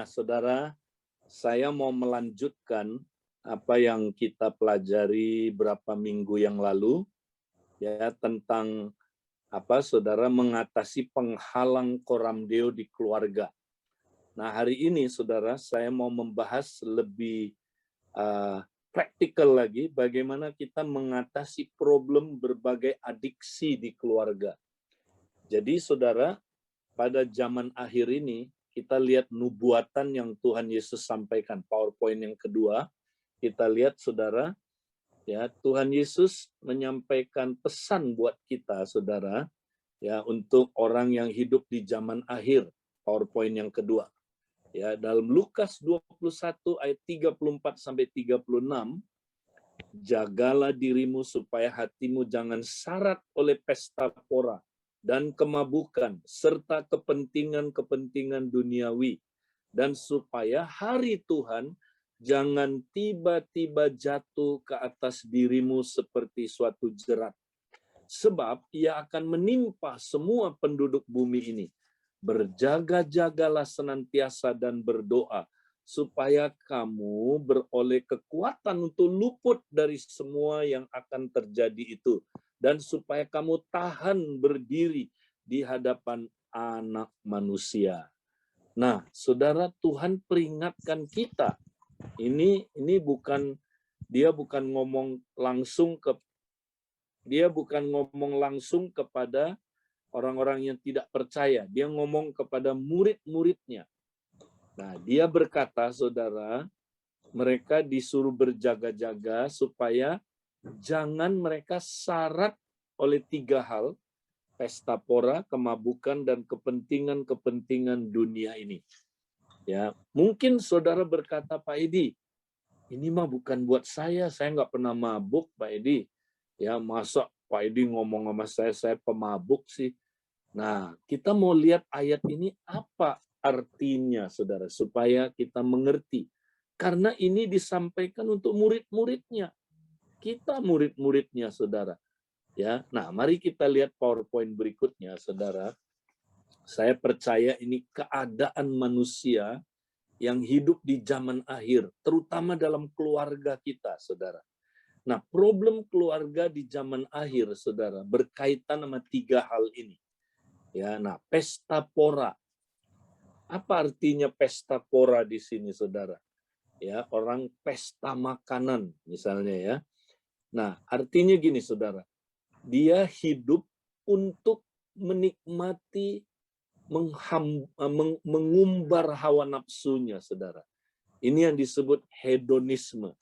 Nah, saudara, saya mau melanjutkan apa yang kita pelajari berapa minggu yang lalu, ya, tentang apa, saudara, mengatasi penghalang koramdeo di keluarga. Nah, hari ini, saudara, saya mau membahas lebih praktikal lagi, bagaimana kita mengatasi problem berbagai adiksi di keluarga. Jadi, saudara, pada zaman akhir ini, kita lihat nubuatan yang Tuhan Yesus sampaikan. PowerPoint yang kedua, kita lihat, saudara, ya, Tuhan Yesus menyampaikan pesan buat kita, saudara, ya, untuk orang yang hidup di zaman akhir. PowerPoint yang kedua. Ya, dalam Lukas 21 ayat 34 sampai 36, jagalah dirimu supaya hatimu jangan syarat oleh pesta pora dan kemabukan serta kepentingan-kepentingan duniawi, dan supaya hari Tuhan jangan tiba-tiba jatuh ke atas dirimu seperti suatu jerat. Sebab ia akan menimpa semua penduduk bumi ini. Berjaga-jagalah senantiasa dan berdoa, supaya kamu beroleh kekuatan untuk luput dari semua yang akan terjadi itu, dan supaya kamu tahan berdiri di hadapan Anak Manusia. Nah, saudara, Tuhan peringatkan kita. Ini bukan, dia bukan ngomong langsung kepada orang-orang yang tidak percaya. Dia ngomong kepada murid-muridnya. Nah, dia berkata, saudara, mereka disuruh berjaga-jaga supaya jangan mereka syarat oleh 3 hal, pesta pora, kemabukan, dan kepentingan-kepentingan dunia ini. Ya, mungkin saudara berkata, Pak Edi, ini mah bukan buat saya nggak pernah mabuk, Pak Edi. Ya, masa Pak Edi ngomong sama saya pemabuk sih. Nah, kita mau lihat ayat ini apa artinya, saudara, supaya kita mengerti. Karena ini disampaikan untuk murid-muridnya. Kita murid-muridnya, saudara. Ya, nah, mari kita lihat PowerPoint berikutnya, saudara. Saya percaya ini keadaan manusia yang hidup di zaman akhir, terutama dalam keluarga kita, saudara. Nah, problem keluarga di zaman akhir, saudara, berkaitan sama 3 hal ini. Ya, nah, pesta pora. Apa artinya pesta pora di sini, saudara? Ya, orang pesta makanan, misalnya, ya. Nah, artinya gini, saudara. Dia hidup untuk menikmati, mengumbar hawa nafsunya, saudara. Ini yang disebut hedonisme.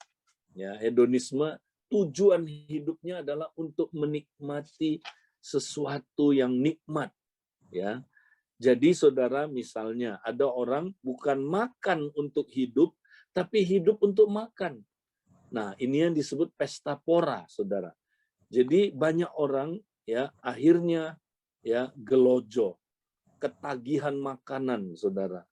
Ya, hedonisme, tujuan hidupnya adalah untuk menikmati sesuatu yang nikmat. Ya, jadi saudara, misalnya ada orang bukan makan untuk hidup, tapi hidup untuk makan. Nah, ini yang disebut pesta pora, saudara. Jadi banyak orang, ya, akhirnya, ya, gelojo, ketagihan makanan, saudara.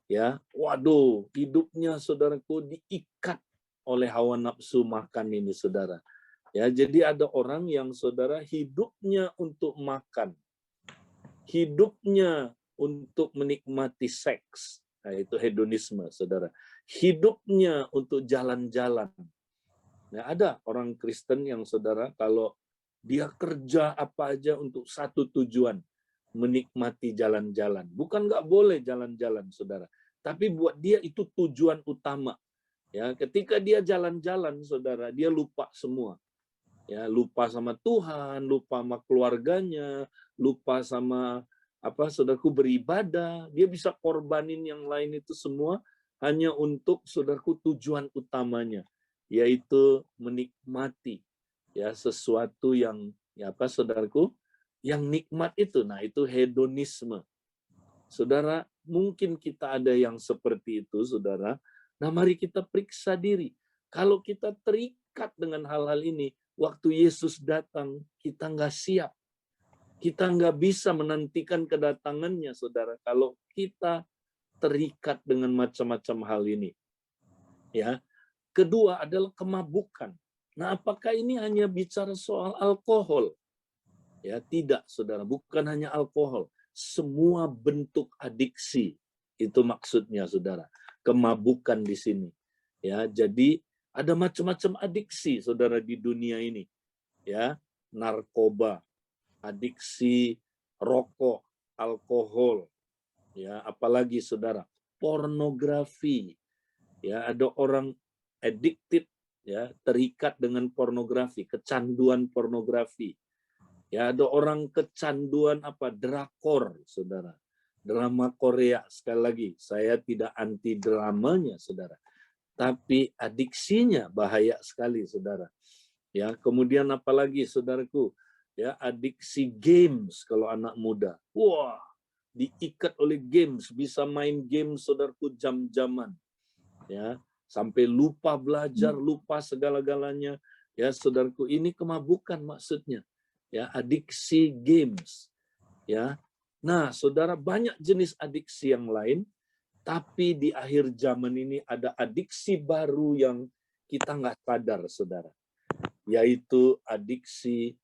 Ya, waduh, hidupnya, saudaraku, diikat oleh hawa nafsu makan ini, saudara. Ya, jadi ada orang yang, saudara, hidupnya untuk makan, hidupnya untuk menikmati seks, nah, itu hedonisme, saudara. Hidupnya untuk jalan-jalan. Nah, ada orang Kristen yang, saudara, kalau dia kerja apa aja untuk satu tujuan, menikmati jalan-jalan. Bukan nggak boleh jalan-jalan, saudara, tapi buat dia itu tujuan utama. Ya, ketika dia jalan-jalan, saudara, dia lupa semua. Ya, lupa sama Tuhan, lupa sama keluarganya, lupa sama saudaraku, beribadah. Dia bisa korbanin yang lain itu semua hanya untuk, saudaraku, tujuan utamanya, yaitu menikmati, ya, sesuatu yang, ya, saudaraku, yang nikmat itu. Nah, itu hedonisme. Saudara, mungkin kita ada yang seperti itu, saudara. Nah, mari kita periksa diri. Kalau kita terikat dengan hal-hal ini, waktu Yesus datang, kita nggak siap. Kita nggak bisa menantikan kedatangannya, saudara, kalau kita terikat dengan macam-macam hal ini. Ya. Kedua adalah kemabukan. Nah, apakah ini hanya bicara soal alkohol? Ya, tidak, saudara. Bukan hanya alkohol. Semua bentuk adiksi Itu maksudnya, saudara. Kemabukan di sini. Ya, jadi ada macam-macam adiksi, saudara, di dunia ini. Ya, narkoba, adiksi rokok, alkohol, ya, apalagi, saudara, pornografi. Ya, ada orang addicted, ya, terikat dengan pornografi, kecanduan pornografi. Ya, ada orang kecanduan drakor, saudara. Drama Korea, sekali lagi, saya tidak anti dramanya, saudara. Tapi adiksinya bahaya sekali, saudara. Ya, kemudian apalagi, saudaraku, ya, adiksi games kalau anak muda. Wah, diikat oleh games, bisa main game, saudaraku, jam-jaman. Ya, sampai lupa belajar, lupa segala-galanya. Ya, saudaraku, ini kemabukan maksudnya. Ya, adiksi games. Ya. Nah, saudara, banyak jenis adiksi yang lain, tapi di akhir zaman ini ada adiksi baru yang kita nggak sadar, saudara. Yaitu adiksi,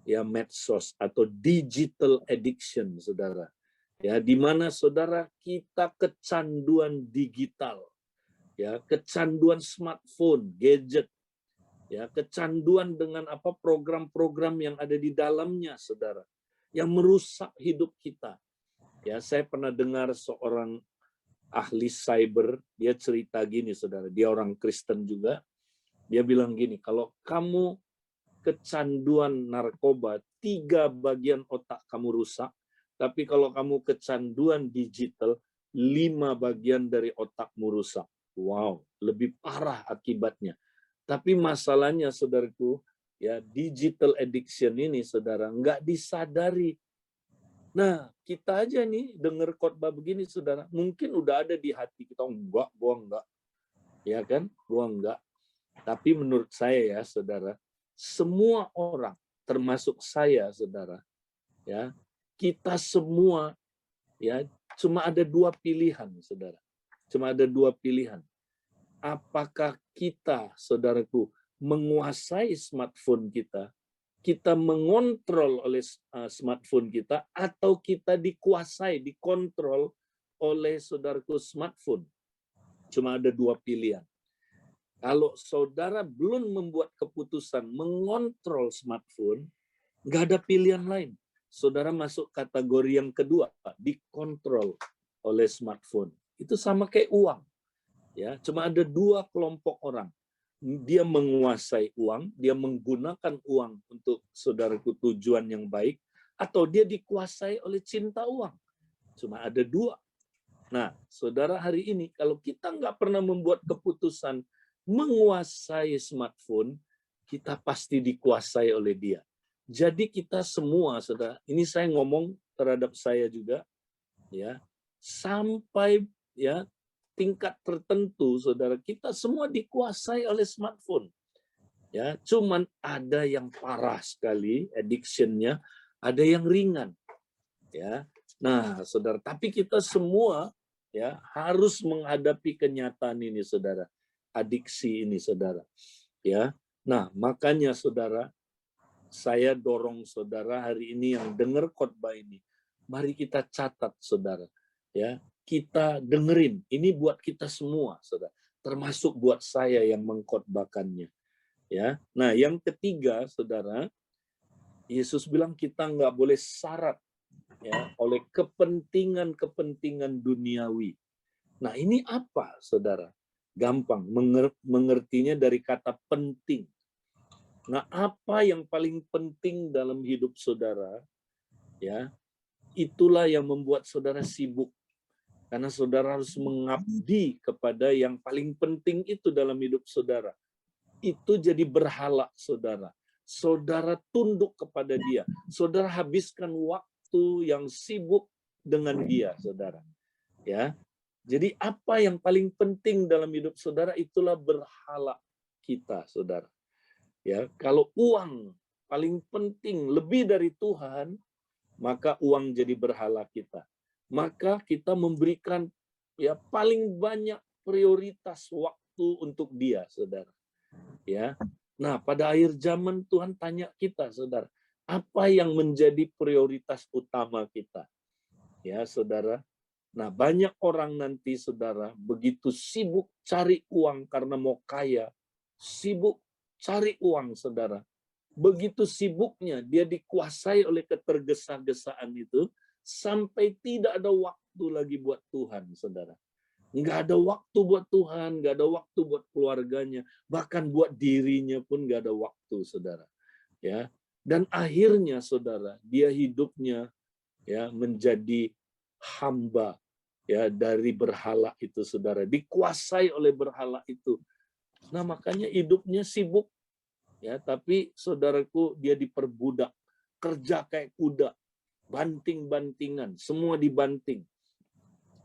ya, medsos atau digital addiction, saudara. Ya, di mana, saudara, kita kecanduan digital. Ya, kecanduan smartphone, gadget. Ya, kecanduan dengan program-program yang ada di dalamnya, saudara, yang merusak hidup kita. Ya, saya pernah dengar seorang ahli cyber, dia cerita gini, saudara, dia orang Kristen juga. Dia bilang gini, kalau kamu kecanduan narkoba, 3 bagian otak kamu rusak, tapi kalau kamu kecanduan digital, 5 bagian dari otakmu rusak. Wow, lebih parah akibatnya. Tapi masalahnya, saudaraku, ya, digital addiction ini, saudara, nggak disadari. Nah, kita aja nih dengar khotbah begini, saudara, mungkin udah ada di hati kita, enggak, gua enggak. Ya kan? Gua enggak. Tapi menurut saya, ya, saudara, semua orang, termasuk saya, saudara, ya, kita semua, ya, cuma ada 2 pilihan, saudara. Cuma ada 2 pilihan. Apakah kita, saudaraku, menguasai smartphone kita mengontrol oleh smartphone kita, atau kita dikuasai, dikontrol oleh, saudaraku, smartphone. Cuma ada 2 pilihan. Kalau saudara belum membuat keputusan mengontrol smartphone, nggak ada pilihan lain. Saudara masuk kategori yang kedua, dikontrol oleh smartphone. Itu sama kayak uang. Ya, cuma ada 2 kelompok orang. Dia menguasai uang, dia menggunakan uang untuk, saudaraku, tujuan yang baik, atau dia dikuasai oleh cinta uang. Cuma ada 2. Nah, saudara, hari ini kalau kita nggak pernah membuat keputusan menguasai smartphone, kita pasti dikuasai oleh dia. Jadi kita semua, saudara, ini saya ngomong terhadap saya juga, ya, sampai, ya, tingkat tertentu, saudara, kita semua dikuasai oleh smartphone. Ya, cuman ada yang parah sekali addiction-nya, ada yang ringan. Ya. Nah, saudara, tapi kita semua, ya, harus menghadapi kenyataan ini, saudara. Adiksi ini, saudara. Ya. Nah, makanya, saudara, saya dorong saudara hari ini yang dengar khotbah ini, mari kita catat, saudara. Ya, kita dengerin. Ini buat kita semua, saudara. Termasuk buat saya yang mengkhotbahkannya. Ya. Nah, yang ketiga, saudara, Yesus bilang kita nggak boleh syarat, ya, oleh kepentingan-kepentingan duniawi. Nah, ini apa, saudara? Gampang, mengertinya dari kata penting. Nah, apa yang paling penting dalam hidup saudara, ya, itulah yang membuat saudara sibuk. Karena saudara harus mengabdi kepada yang paling penting itu dalam hidup saudara. Itu jadi berhala, saudara. Saudara tunduk kepada dia. Saudara habiskan waktu yang sibuk dengan dia, saudara. Ya. Jadi apa yang paling penting dalam hidup saudara, itulah berhala kita, saudara. Ya, kalau uang paling penting lebih dari Tuhan, maka uang jadi berhala kita. Maka kita memberikan, ya, paling banyak prioritas waktu untuk dia, saudara. Ya. Nah, pada akhir zaman Tuhan tanya kita, saudara, apa yang menjadi prioritas utama kita? Ya, saudara. Nah, banyak orang nanti, saudara, begitu sibuk cari uang karena mau kaya, sibuk cari uang, saudara. Begitu sibuknya dia dikuasai oleh ketergesa-gesaan itu, sampai tidak ada waktu lagi buat Tuhan, saudara. Nggak ada waktu buat Tuhan, nggak ada waktu buat keluarganya, bahkan buat dirinya pun nggak ada waktu, saudara. Ya, dan akhirnya, saudara, dia hidupnya ya menjadi hamba ya dari berhala itu, saudara, dikuasai oleh berhala itu. Nah, makanya hidupnya sibuk ya, tapi saudaraku, dia diperbudak, kerja kayak kuda, banting-bantingan, semua dibanting.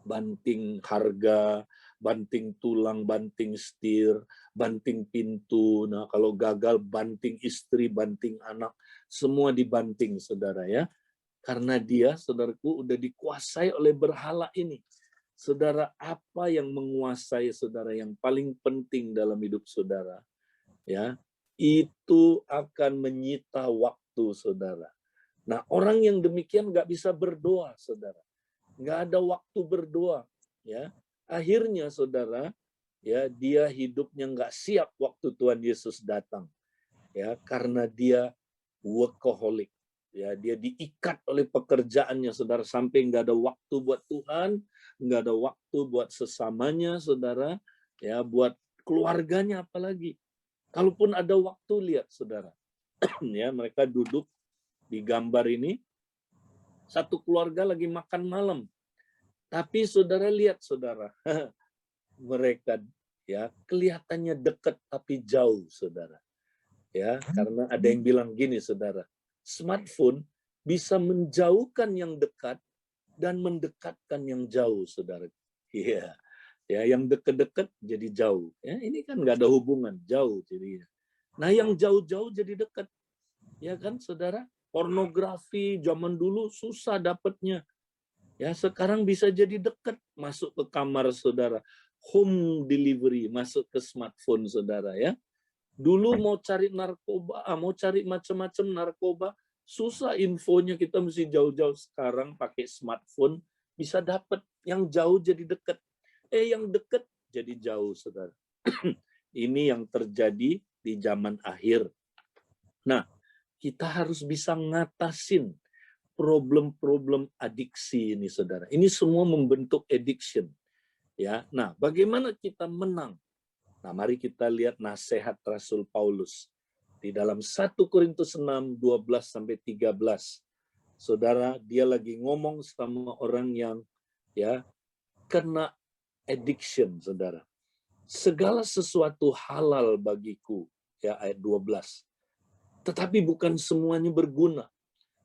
Banting harga, banting tulang, banting setir, banting pintu. Nah, kalau gagal banting istri, banting anak, semua dibanting, saudara ya. Karena dia, saudaraku, udah dikuasai oleh berhala ini. Saudara, apa yang menguasai saudara yang paling penting dalam hidup saudara? Ya, itu akan menyita waktu saudara. Nah, orang yang demikian nggak bisa berdoa, saudara. Nggak ada waktu berdoa. Ya, akhirnya saudara, ya dia hidupnya nggak siap waktu Tuhan Yesus datang. Ya, karena dia workaholic. Ya, dia diikat oleh pekerjaannya, saudara, sampai nggak ada waktu buat Tuhan, nggak ada waktu buat sesamanya, saudara, ya, buat keluarganya apalagi. Kalaupun ada waktu, lihat, saudara, ya mereka duduk di gambar ini, satu keluarga lagi makan malam, tapi saudara lihat, saudara, mereka ya kelihatannya dekat tapi jauh, saudara. Ya, karena ada yang bilang gini, saudara, smartphone bisa menjauhkan yang dekat dan mendekatkan yang jauh, saudara. Iya, ya yang dekat-dekat jadi jauh. Ya, ini kan nggak ada hubungan, jauh jadinya. Nah, yang jauh-jauh jadi dekat, ya kan, saudara? Pornografi zaman dulu susah dapatnya. Ya, sekarang bisa jadi dekat, masuk ke kamar saudara. Home delivery, masuk ke smartphone saudara ya. Dulu mau cari narkoba, mau cari macam-macam narkoba, susah infonya, kita mesti jauh-jauh. Sekarang pakai smartphone bisa dapat, yang jauh jadi dekat. Yang dekat jadi jauh, saudara. Ini yang terjadi di zaman akhir. Nah, kita harus bisa ngatasin problem-problem adiksi ini, saudara. Ini semua membentuk addiction. Ya, nah, bagaimana kita menang? Nah, mari kita lihat nasihat Rasul Paulus di dalam 1 Korintus 6, 12-13. Saudara, dia lagi ngomong sama orang yang ya kena addiction, saudara. Segala sesuatu halal bagiku, ya ayat 12. Tetapi bukan semuanya berguna.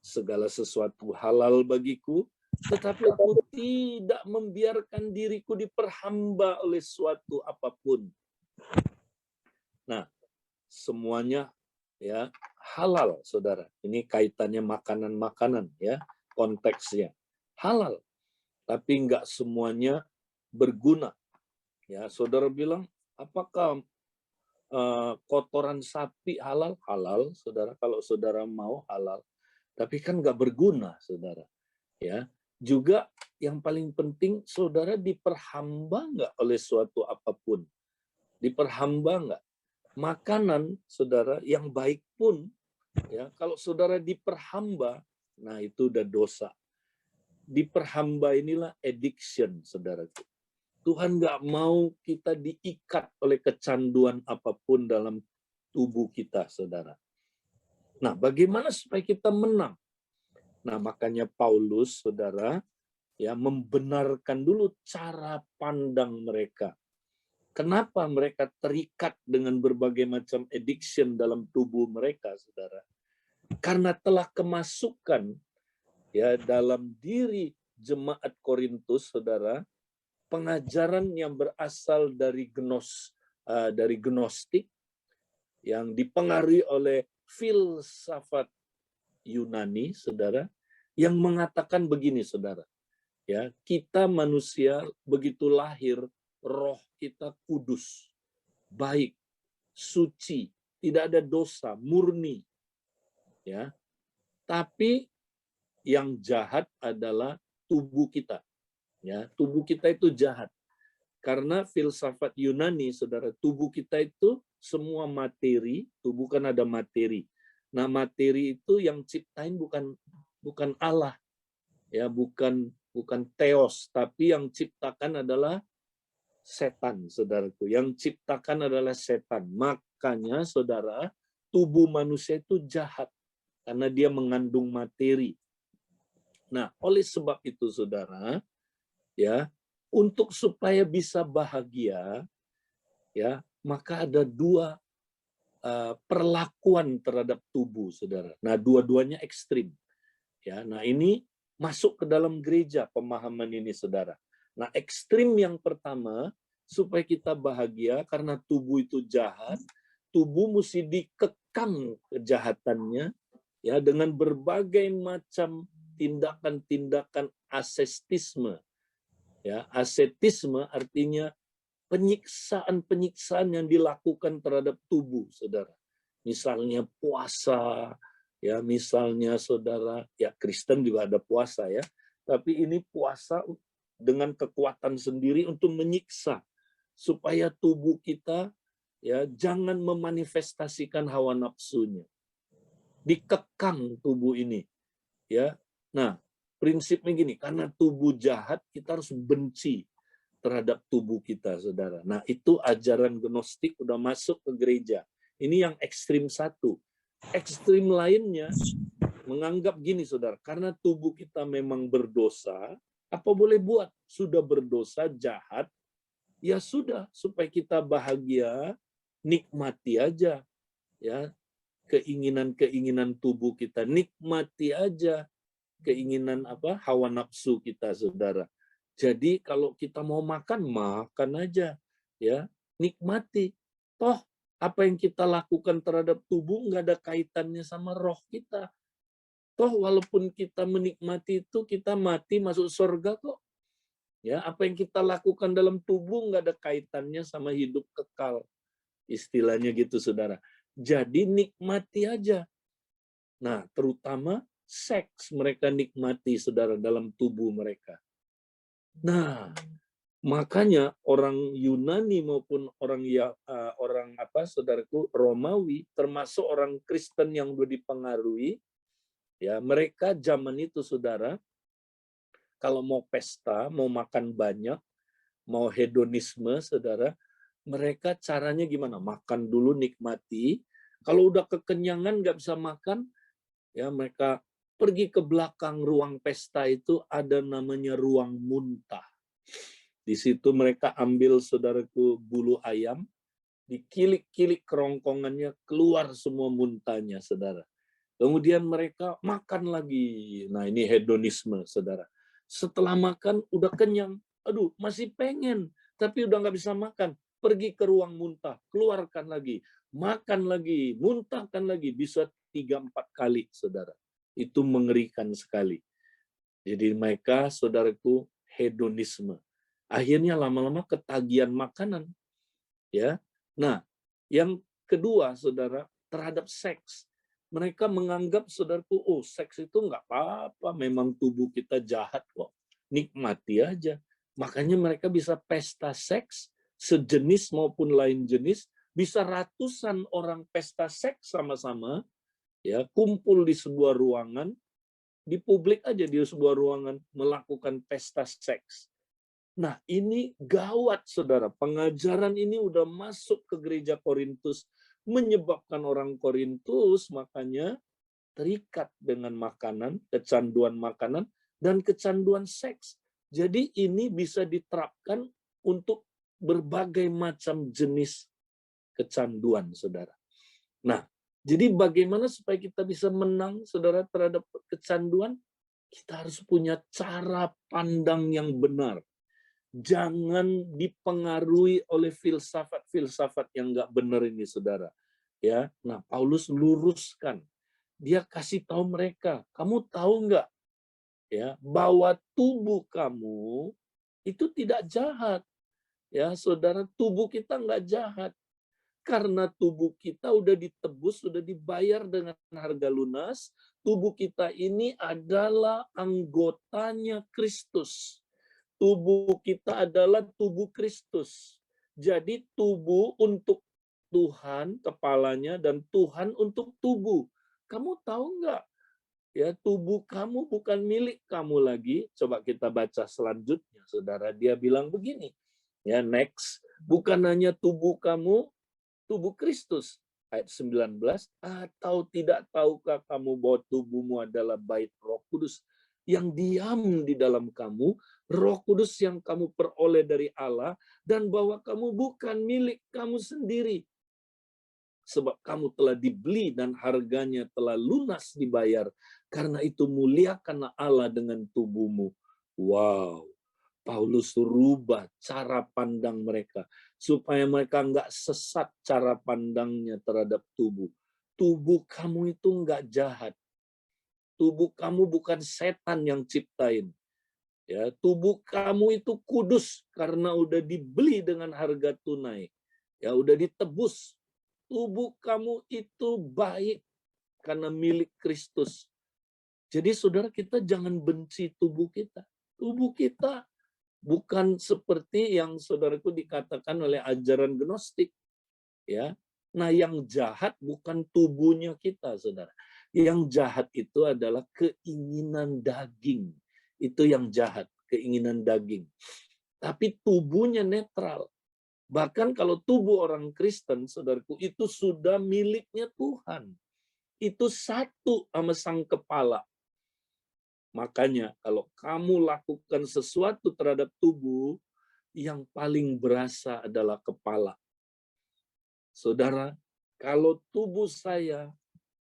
Segala sesuatu halal bagiku, tetapi aku tidak membiarkan diriku diperhamba oleh suatu apapun. Nah, semuanya ya halal, saudara. Ini kaitannya makanan-makanan ya, konteksnya halal, tapi enggak semuanya berguna. Ya, saudara bilang, apakah kotoran sapi halal? Halal, saudara. Kalau saudara mau halal, tapi kan enggak berguna, saudara. Ya, juga yang paling penting, saudara diperhamba enggak oleh suatu apapun? Diperhamba enggak? Makanan, saudara, yang baik pun, ya kalau saudara diperhamba, nah itu udah dosa. Diperhamba inilah addiction, saudara. Tuhan nggak mau kita diikat oleh kecanduan apapun dalam tubuh kita, saudara. Nah, bagaimana supaya kita menang? Nah, makanya Paulus, saudara, ya membenarkan dulu cara pandang mereka. Kenapa mereka terikat dengan berbagai macam addiction dalam tubuh mereka, saudara? Karena telah kemasukan ya dalam diri jemaat Korintus, saudara, pengajaran yang berasal dari gnostik yang dipengaruhi oleh filsafat Yunani, saudara, yang mengatakan begini, saudara. Ya, kita manusia begitu lahir, roh kita kudus, baik, suci, tidak ada dosa, murni. Ya. Tapi yang jahat adalah tubuh kita. Ya, tubuh kita itu jahat. Karena filsafat Yunani, saudara, tubuh kita itu semua materi, tubuh kan ada materi. Nah, materi itu yang ciptain bukan Allah, ya, bukan theos, tapi yang ciptakan adalah setan, saudaraku. Yang ciptakan adalah setan. Makanya, saudara, tubuh manusia itu jahat karena dia mengandung materi. Nah, oleh sebab itu, saudara, ya, untuk supaya bisa bahagia, ya, maka ada dua perlakuan terhadap tubuh, saudara. Nah, dua-duanya ekstrim. Ya, nah ini masuk ke dalam gereja pemahaman ini, saudara. Nah, ekstrim yang pertama, supaya kita bahagia karena tubuh itu jahat, tubuh mesti dikekang kejahatannya, ya, dengan berbagai macam tindakan-tindakan ascetisme. Ya, ascetisme artinya penyiksaan-penyiksaan yang dilakukan terhadap tubuh, saudara. Misalnya puasa, ya, misalnya saudara, ya Kristen juga ada puasa ya, tapi ini puasa dengan kekuatan sendiri untuk menyiksa supaya tubuh kita ya jangan memanifestasikan hawa nafsunya. Dikekang tubuh ini, ya. Nah, prinsipnya gini, karena tubuh jahat kita harus benci terhadap tubuh kita, saudara. Nah, itu ajaran Gnostik udah masuk ke gereja. Ini yang ekstrim satu. Ekstrim lainnya menganggap gini, saudara, karena tubuh kita memang berdosa, apa boleh buat? Sudah berdosa, jahat, ya sudah, supaya kita bahagia, nikmati aja, ya, keinginan-keinginan tubuh kita, nikmati aja keinginan hawa nafsu kita, saudara. Jadi kalau kita mau makan, makan aja, ya, nikmati. Toh apa yang kita lakukan terhadap tubuh nggak ada kaitannya sama roh kita. Toh walaupun kita menikmati itu, kita mati masuk surga kok. Ya, apa yang kita lakukan dalam tubuh nggak ada kaitannya sama hidup kekal. Istilahnya gitu, saudara. Jadi nikmati aja. Nah, terutama seks mereka nikmati, saudara, dalam tubuh mereka. Nah, makanya orang Yunani maupun orang saudaraku Romawi, termasuk orang Kristen yang udah dipengaruhi, ya mereka zaman itu, saudara, kalau mau pesta, mau makan banyak, mau hedonisme, saudara, mereka caranya gimana? Makan dulu, nikmati. Kalau udah kekenyangan nggak bisa makan, ya mereka pergi ke belakang ruang pesta, itu ada namanya ruang muntah. Di situ mereka ambil, saudaraku, bulu ayam, dikilik-kilik kerongkongannya, keluar semua muntahnya, saudara. Kemudian mereka makan lagi. Nah, ini hedonisme, saudara. Setelah makan, udah kenyang. Aduh, masih pengen, tapi udah nggak bisa makan. Pergi ke ruang muntah, keluarkan lagi. Makan lagi, muntahkan lagi. Bisa 3-4 kali, saudara. Itu mengerikan sekali. Jadi mereka, saudaraku, hedonisme. Akhirnya lama-lama ketagihan makanan. Ya. Nah, yang kedua, saudara, terhadap seks. Mereka menganggap, saudaraku, oh seks itu nggak apa-apa, memang tubuh kita jahat kok. Nikmati aja. Makanya mereka bisa pesta seks, sejenis maupun lain jenis, bisa ratusan orang pesta seks sama-sama, ya kumpul di sebuah ruangan, di publik aja di sebuah ruangan, melakukan pesta seks. Nah, ini gawat, saudara. Pengajaran ini udah masuk ke gereja Korintus, menyebabkan orang Korintus makanya terikat dengan makanan, kecanduan makanan, dan kecanduan seks. Jadi ini bisa diterapkan untuk berbagai macam jenis kecanduan, saudara. Nah, jadi bagaimana supaya kita bisa menang, saudara, terhadap kecanduan? Kita harus punya cara pandang yang benar. Jangan dipengaruhi oleh filsafat-filsafat yang nggak benar ini, saudara. Ya, nah Paulus luruskan. Dia kasih tahu mereka, kamu tahu nggak, ya, bahwa tubuh kamu itu tidak jahat. Ya, saudara, tubuh kita nggak jahat. Karena tubuh kita udah ditebus, sudah dibayar dengan harga lunas. Tubuh kita ini adalah anggotanya Kristus. tubuh kita adalah tubuh Kristus. Jadi tubuh untuk Tuhan kepalanya dan Tuhan untuk tubuh. Kamu tahu nggak? Ya, tubuh kamu bukan milik kamu lagi. Coba kita baca selanjutnya, saudara. Dia bilang begini. Ya, next. Bukan hanya tubuh kamu, tubuh Kristus. Ayat 19. Atau tidak tahukah kamu bahwa tubuhmu adalah bait Roh Kudus yang diam di dalam kamu, Roh Kudus yang kamu peroleh dari Allah, dan bahwa kamu bukan milik kamu sendiri. Sebab kamu telah dibeli dan harganya telah lunas dibayar. Karena itu muliakanlah Allah dengan tubuhmu. Wow, Paulus rubah cara pandang mereka. Supaya mereka nggak sesat cara pandangnya terhadap tubuh. Tubuh kamu itu nggak jahat. Tubuh kamu bukan setan yang ciptain. Ya, tubuh kamu itu kudus karena udah dibeli dengan harga tunai. Ya, udah ditebus. Tubuh kamu itu baik karena milik Kristus. Jadi saudara, kita jangan benci tubuh kita. Tubuh kita bukan seperti yang saudaraku dikatakan oleh ajaran Gnostik. Ya. Nah, yang jahat bukan tubuhnya kita, saudara. Yang jahat itu adalah keinginan daging. Itu yang jahat, keinginan daging. Tapi tubuhnya netral. Bahkan kalau tubuh orang Kristen, saudaraku, itu sudah miliknya Tuhan. Itu satu sama sang kepala. Makanya kalau kamu lakukan sesuatu terhadap tubuh, yang paling berasa adalah kepala. Saudara, kalau tubuh saya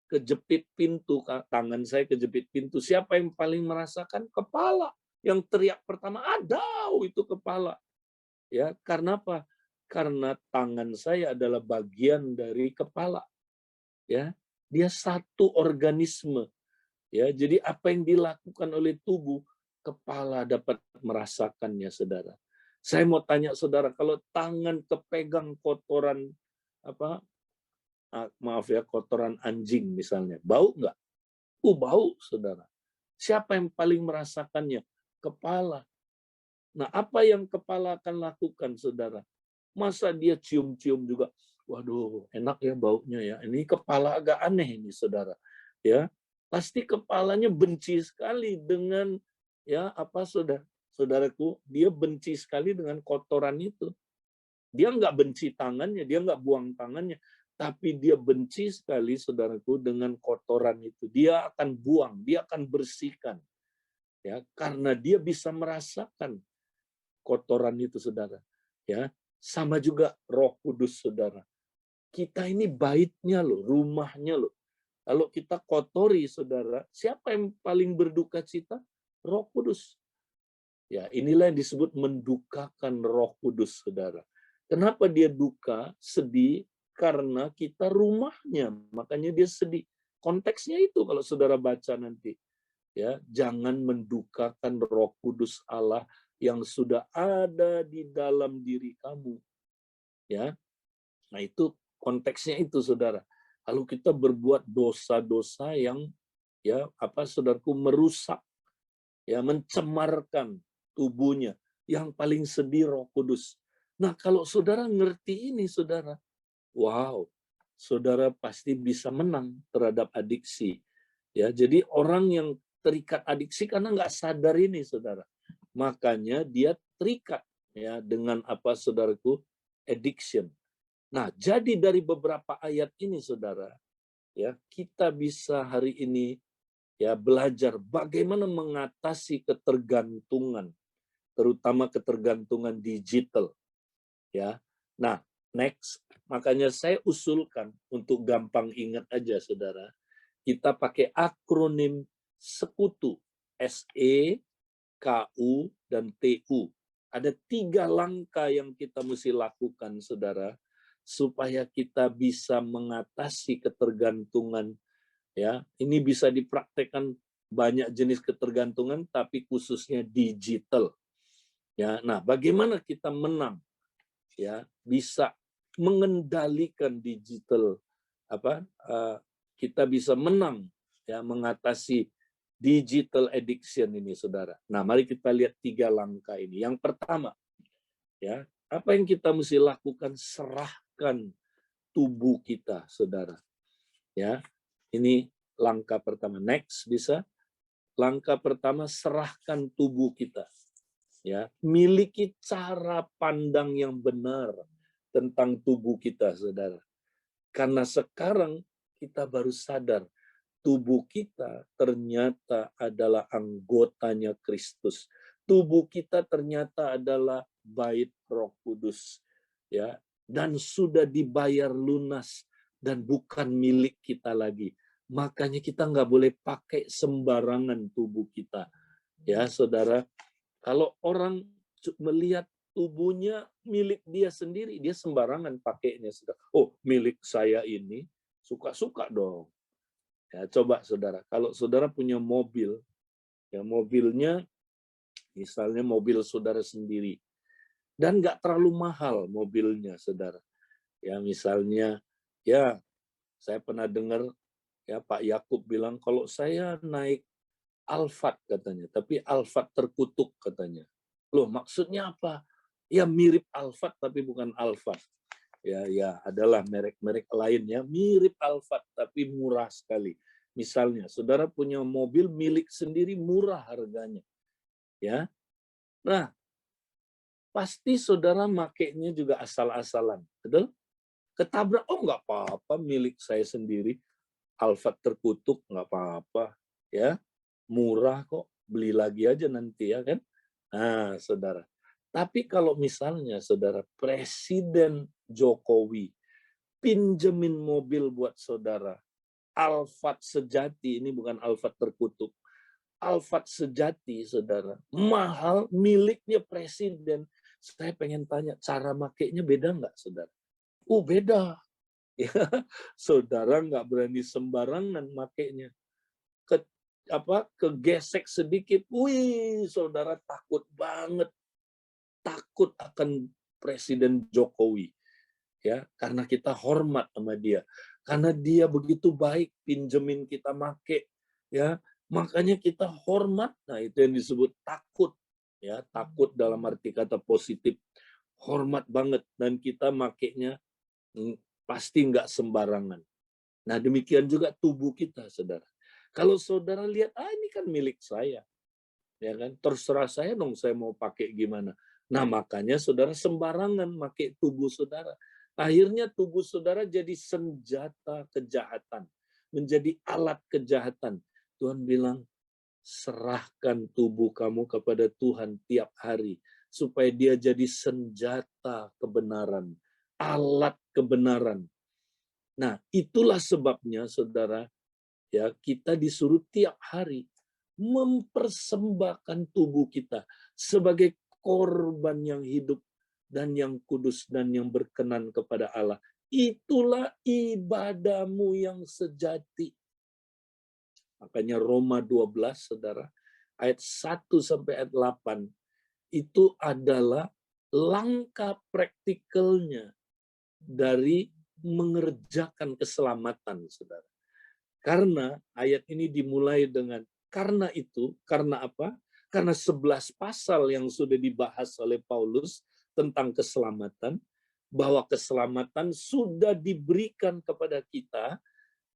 kejepit pintu, tangan saya kejepit pintu, siapa yang paling merasakan? Kepala. Yang teriak pertama, adau, itu kepala. Ya, karena apa? Karena tangan saya adalah bagian dari kepala. Ya, dia satu organisme. Ya, jadi apa yang dilakukan oleh tubuh, kepala dapat merasakannya, saudara. Saya mau tanya saudara, kalau tangan kepegang kotoran apa? Maaf ya, kotoran anjing misalnya, bau nggak? Bau, saudara. Siapa yang paling merasakannya? Kepala. Nah, apa yang kepala akan lakukan, saudara? Masa dia cium-cium juga, waduh, enak ya baunya ya. Ini kepala agak aneh ini, saudara. Ya, pasti kepalanya benci sekali dengan saudaraku, dia benci sekali dengan kotoran itu. Dia nggak benci tangannya, dia nggak buang tangannya, tapi dia benci sekali, saudaraku, dengan kotoran itu. Dia akan buang, dia akan bersihkan, ya, karena dia bisa merasakan kotoran itu, saudara. Ya, sama juga Roh Kudus, saudara. Kita ini baitnya loh, rumahnya loh. Kalau kita kotori, saudara, siapa yang paling berduka cita? Roh Kudus. Ya, inilah yang disebut mendukakan Roh Kudus, saudara. Kenapa dia duka, sedih? Karena kita rumahnya, makanya dia sedih. Konteksnya itu kalau saudara baca nanti. Ya, jangan mendukakan Roh Kudus Allah yang sudah ada di dalam diri kamu. Ya. Nah, itu konteksnya itu, saudara. Lalu kita berbuat dosa-dosa yang saudaraku, merusak, ya, mencemarkan tubuhnya. Yang paling sedih Roh Kudus. Nah, kalau saudara ngerti ini, saudara, wow, saudara pasti bisa menang terhadap adiksi. Ya, jadi orang yang terikat adiksi karena nggak sadar ini, saudara. Makanya dia terikat, ya, dengan apa, saudaraku, addiction. Nah, jadi dari beberapa ayat ini, saudara, ya, kita bisa hari ini, ya, belajar bagaimana mengatasi ketergantungan, terutama ketergantungan digital. Ya, nah, next, makanya saya usulkan untuk gampang ingat aja, saudara, kita pakai akronim sekutu, SE, KU, dan TU. Ada 3 langkah yang kita mesti lakukan, saudara, supaya kita bisa mengatasi ketergantungan. Ya, ini bisa dipraktekkan banyak jenis ketergantungan, tapi khususnya digital. Ya, nah, bagaimana kita menang? Ya, bisa mengendalikan digital, kita bisa menang, ya, mengatasi digital addiction ini, saudara. Nah, mari kita lihat 3 langkah ini. Yang pertama, ya, apa yang kita mesti lakukan? Serahkan tubuh kita, saudara. Ya, ini langkah pertama. Next, bisa. Langkah pertama, serahkan tubuh kita. Ya, miliki cara pandang yang benar tentang tubuh kita, saudara. Karena sekarang kita baru sadar tubuh kita ternyata adalah anggotanya Kristus. Tubuh kita ternyata adalah bait Roh Kudus, ya, dan sudah dibayar lunas dan bukan milik kita lagi. Makanya kita nggak boleh pakai sembarangan tubuh kita, ya, saudara. Kalau orang melihat tubuhnya milik dia sendiri, dia sembarangan pakainya. Oh, milik saya ini, suka-suka dong. Ya, coba saudara, kalau saudara punya mobil, ya mobilnya misalnya mobil saudara sendiri, dan nggak terlalu mahal mobilnya, saudara. Ya misalnya, ya saya pernah dengar ya Pak Yakub bilang kalau saya naik Alphard katanya, tapi Alphard terkutuk katanya. Loh maksudnya apa? Ya mirip Alphard tapi bukan Alphard. Ya adalah merek-merek lainnya mirip Alphard tapi murah sekali. Misalnya, saudara punya mobil milik sendiri murah harganya. Ya. Nah, pasti saudara makainya juga asal-asalan. Betul? Ketabrak, oh nggak apa-apa, milik saya sendiri. Alphard terkutuk, nggak apa-apa. Ya, murah kok, beli lagi aja nanti ya kan. Nah, saudara. Tapi kalau misalnya, saudara, Presiden Jokowi pinjemin mobil buat saudara, Alphard sejati, ini bukan Alphard terkutuk. Alphard sejati, saudara. Mahal, miliknya presiden. Saya pengen tanya, cara makainya beda nggak, saudara? Beda. Ya, saudara nggak berani sembarangan makainya. Kegesek sedikit, wih, saudara takut banget. Takut akan Presiden Jokowi. Ya, karena kita hormat sama dia. Karena dia begitu baik pinjemin kita make, ya. Makanya kita hormat. Nah, itu yang disebut takut. Ya, takut dalam arti kata positif. Hormat banget dan kita makainya pasti nggak sembarangan. Nah, demikian juga tubuh kita, saudara. Kalau saudara lihat, ini kan milik saya. Ya kan? Terserah saya dong saya mau pakai gimana. Nah, makanya saudara sembarangan pakai tubuh saudara. Akhirnya tubuh saudara jadi senjata kejahatan, menjadi alat kejahatan. Tuhan bilang, serahkan tubuh kamu kepada Tuhan tiap hari, supaya dia jadi senjata kebenaran, alat kebenaran. Nah, itulah sebabnya, saudara, ya kita disuruh tiap hari mempersembahkan tubuh kita sebagai korban yang hidup dan yang kudus dan yang berkenan kepada Allah. Itulah ibadahmu yang sejati. Makanya Roma 12, saudara, ayat 1 sampai ayat 8, itu adalah langkah praktikalnya dari mengerjakan keselamatan, saudara. Karena ayat ini dimulai dengan karena itu, karena apa? Karena 11 pasal yang sudah dibahas oleh Paulus tentang keselamatan, bahwa keselamatan sudah diberikan kepada kita,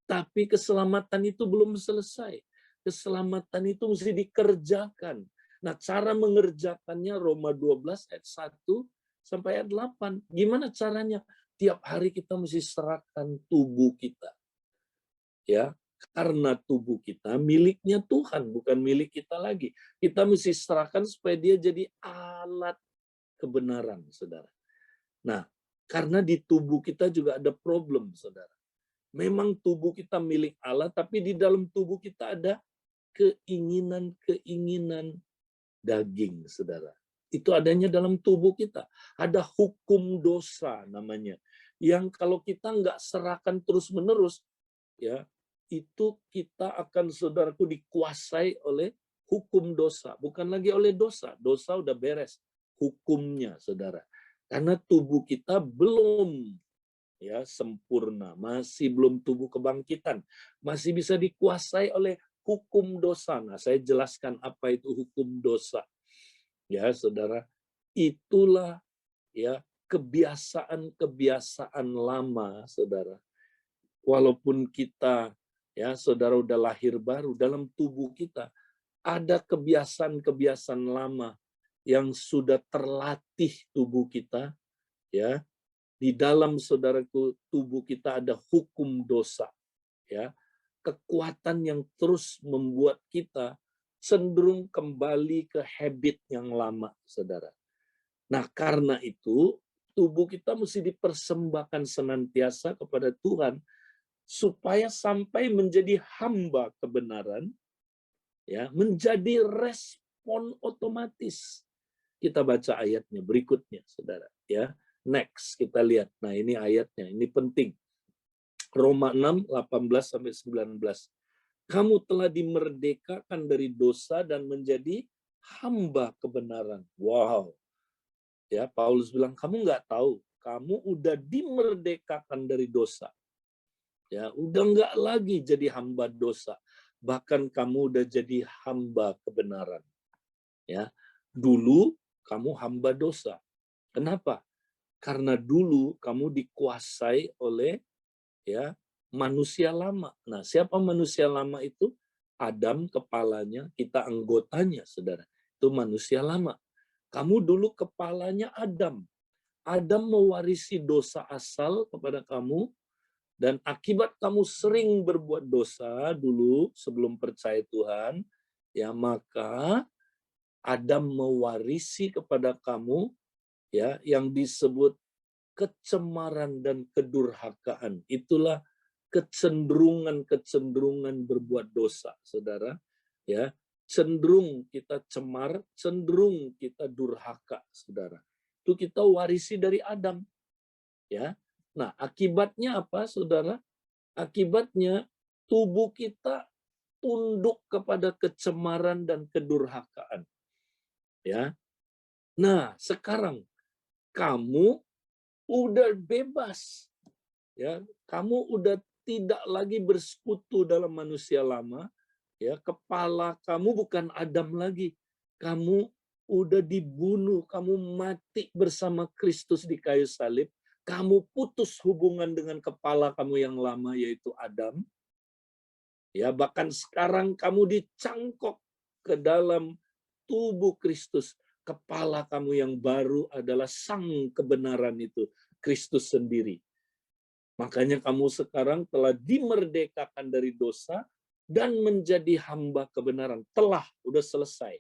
tapi keselamatan itu belum selesai. Keselamatan itu mesti dikerjakan. Nah, cara mengerjakannya Roma 12 ayat 1 sampai ayat 8. Gimana caranya? Tiap hari kita mesti serahkan tubuh kita. Ya, karena tubuh kita miliknya Tuhan, bukan milik kita lagi. Kita mesti serahkan supaya dia jadi alat kebenaran, saudara. Nah, karena di tubuh kita juga ada problem, saudara. Memang tubuh kita milik Allah, tapi di dalam tubuh kita ada keinginan-keinginan daging, saudara. Itu adanya dalam tubuh kita. Ada hukum dosa namanya. Yang kalau kita nggak serahkan terus-menerus, ya, itu kita akan, saudaraku, dikuasai oleh hukum dosa. Bukan lagi oleh dosa. Dosa udah beres. Hukumnya, saudara. Karena tubuh kita belum ya sempurna. Masih belum tubuh kebangkitan. Masih bisa dikuasai oleh hukum dosa. Nah, saya jelaskan apa itu hukum dosa. Ya, Saudara, itulah ya kebiasaan-kebiasaan lama, Saudara. Walaupun kita ya, Saudara udah lahir baru, dalam tubuh kita ada kebiasaan-kebiasaan lama yang sudah terlatih tubuh kita, ya. Di dalam, saudaraku, tubuh kita ada hukum dosa, ya. Kekuatan yang terus membuat kita cenderung kembali ke habit yang lama, Saudara. Nah, karena itu tubuh kita mesti dipersembahkan senantiasa kepada Tuhan supaya sampai menjadi hamba kebenaran, ya, menjadi respon otomatis. Kita baca ayatnya berikutnya, Saudara, ya. Next, kita lihat. Nah, ini ayatnya, ini penting. Roma 6, 18 sampai 19. Kamu telah dimerdekakan dari dosa dan menjadi hamba kebenaran. Wow. Ya, Paulus bilang, kamu nggak tahu, kamu udah dimerdekakan dari dosa. Ya, udah nggak lagi jadi hamba dosa. Bahkan kamu udah jadi hamba kebenaran. Ya, dulu kamu hamba dosa. Kenapa? Karena dulu kamu dikuasai oleh ya manusia lama. Nah, siapa manusia lama itu? Adam kepalanya, kita anggotanya, Saudara. Itu manusia lama. Kamu dulu kepalanya Adam. Adam mewarisi dosa asal kepada kamu, dan akibat kamu sering berbuat dosa dulu sebelum percaya Tuhan, ya maka Adam mewarisi kepada kamu ya yang disebut kecemaran dan kedurhakaan. Itulah kecenderungan-kecenderungan berbuat dosa, Saudara. Ya, cenderung kita cemar, cenderung kita durhaka, Saudara. Itu kita warisi dari Adam. Ya. Nah, akibatnya apa, Saudara? Akibatnya tubuh kita tunduk kepada kecemaran dan kedurhakaan. Ya. Nah, sekarang kamu udah bebas. Ya, kamu udah tidak lagi bersekutu dalam manusia lama, ya, kepala kamu bukan Adam lagi. Kamu udah dibunuh, kamu mati bersama Kristus di kayu salib. Kamu putus hubungan dengan kepala kamu yang lama, yaitu Adam. Ya, bahkan sekarang kamu dicangkok ke dalam tubuh Kristus. Kepala kamu yang baru adalah sang kebenaran itu, Kristus sendiri. Makanya kamu sekarang telah dimerdekakan dari dosa dan menjadi hamba kebenaran. Telah, udah selesai.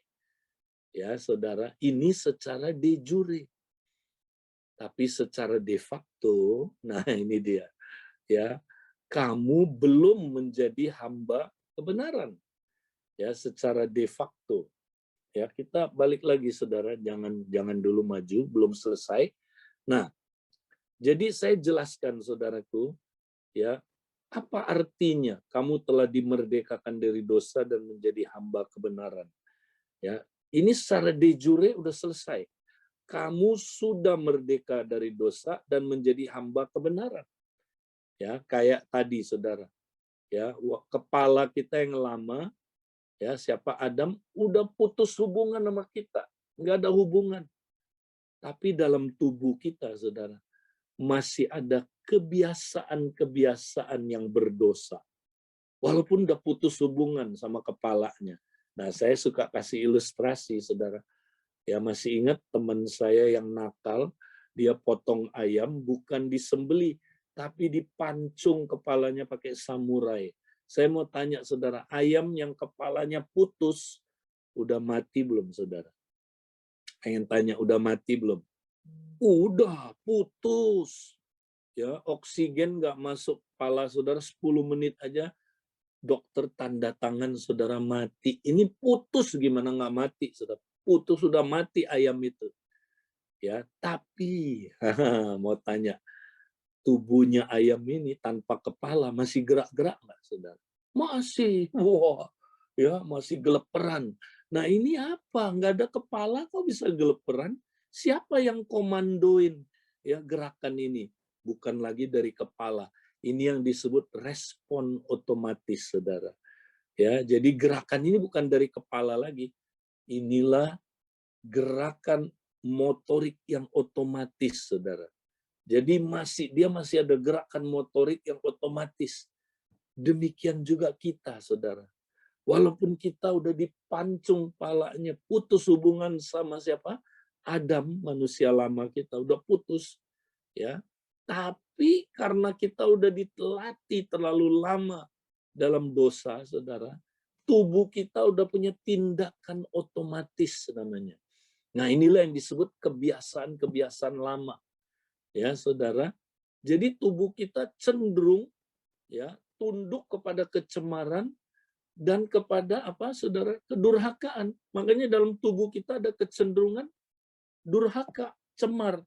Ya, Saudara, ini secara de jure. Tapi secara de facto, nah ini dia. Ya, kamu belum menjadi hamba kebenaran. Ya, secara de facto. Ya, kita balik lagi, Saudara, jangan dulu maju, belum selesai. Nah, jadi saya jelaskan, saudaraku, ya, apa artinya kamu telah dimerdekakan dari dosa dan menjadi hamba kebenaran. Ya, ini secara de jure udah selesai. Kamu sudah merdeka dari dosa dan menjadi hamba kebenaran. Ya, kayak tadi, Saudara. Ya, kepala kita yang lama, ya, siapa Adam, udah putus hubungan sama kita. Nggak ada hubungan. Tapi dalam tubuh kita, Saudara, masih ada kebiasaan-kebiasaan yang berdosa. Walaupun udah putus hubungan sama kepalanya. Nah, saya suka kasih ilustrasi, Saudara. Ya, masih ingat teman saya yang nakal, dia potong ayam bukan disembeli, tapi dipancung kepalanya pakai samurai. Saya mau tanya, Saudara, ayam yang kepalanya putus, udah mati belum, Saudara? Pengen tanya, udah mati belum? Udah putus. Ya, oksigen nggak masuk kepala Saudara 10 menit aja, dokter tanda tangan Saudara mati. Ini putus, gimana nggak mati, Saudara? Putus, sudah mati ayam itu. Ya, tapi mau tanya, tubuhnya ayam ini tanpa kepala masih gerak-gerak nggak, Saudara? Masih. Wah, ya, masih geleperan. Nah, ini apa? Nggak ada kepala kok bisa geleperan? Siapa yang komandoin ya gerakan ini? Bukan lagi dari kepala. Ini yang disebut respon otomatis, Saudara. Ya, jadi gerakan ini bukan dari kepala lagi. Inilah gerakan motorik yang otomatis, saudara. Jadi dia masih ada gerakan motorik yang otomatis. Demikian juga kita, saudara. Walaupun kita udah dipancung palanya, putus hubungan sama siapa? Adam, manusia lama kita udah putus, ya. Tapi karena kita udah dilatih terlalu lama dalam dosa, saudara, tubuh kita udah punya tindakan otomatis namanya. Nah, inilah yang disebut kebiasaan-kebiasaan lama, ya, saudara. Jadi tubuh kita cenderung, ya, tunduk kepada kecemaran dan kepada apa, saudara, kedurhakaan. Makanya dalam tubuh kita ada kecenderungan durhaka, cemar,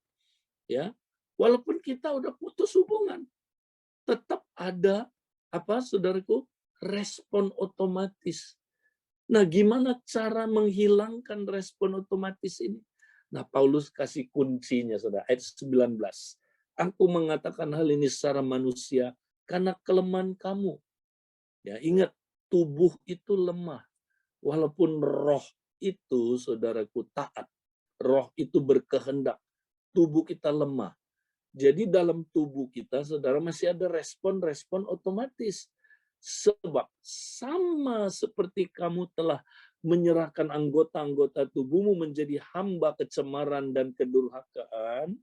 ya. Walaupun kita udah putus hubungan, tetap ada apa, saudaraku, respon otomatis. Nah, gimana cara menghilangkan respon otomatis ini? Nah, Paulus kasih kuncinya, saudara, ayat 19. Aku mengatakan hal ini secara manusia karena kelemahan kamu. Ya, ingat, tubuh itu lemah. Walaupun roh itu, saudaraku, taat. Roh itu berkehendak. Tubuh kita lemah. Jadi dalam tubuh kita, saudara, masih ada respon-respon otomatis. Sebab sama seperti kamu telah menyerahkan anggota-anggota tubuhmu menjadi hamba kecemaran dan kedurhakaan.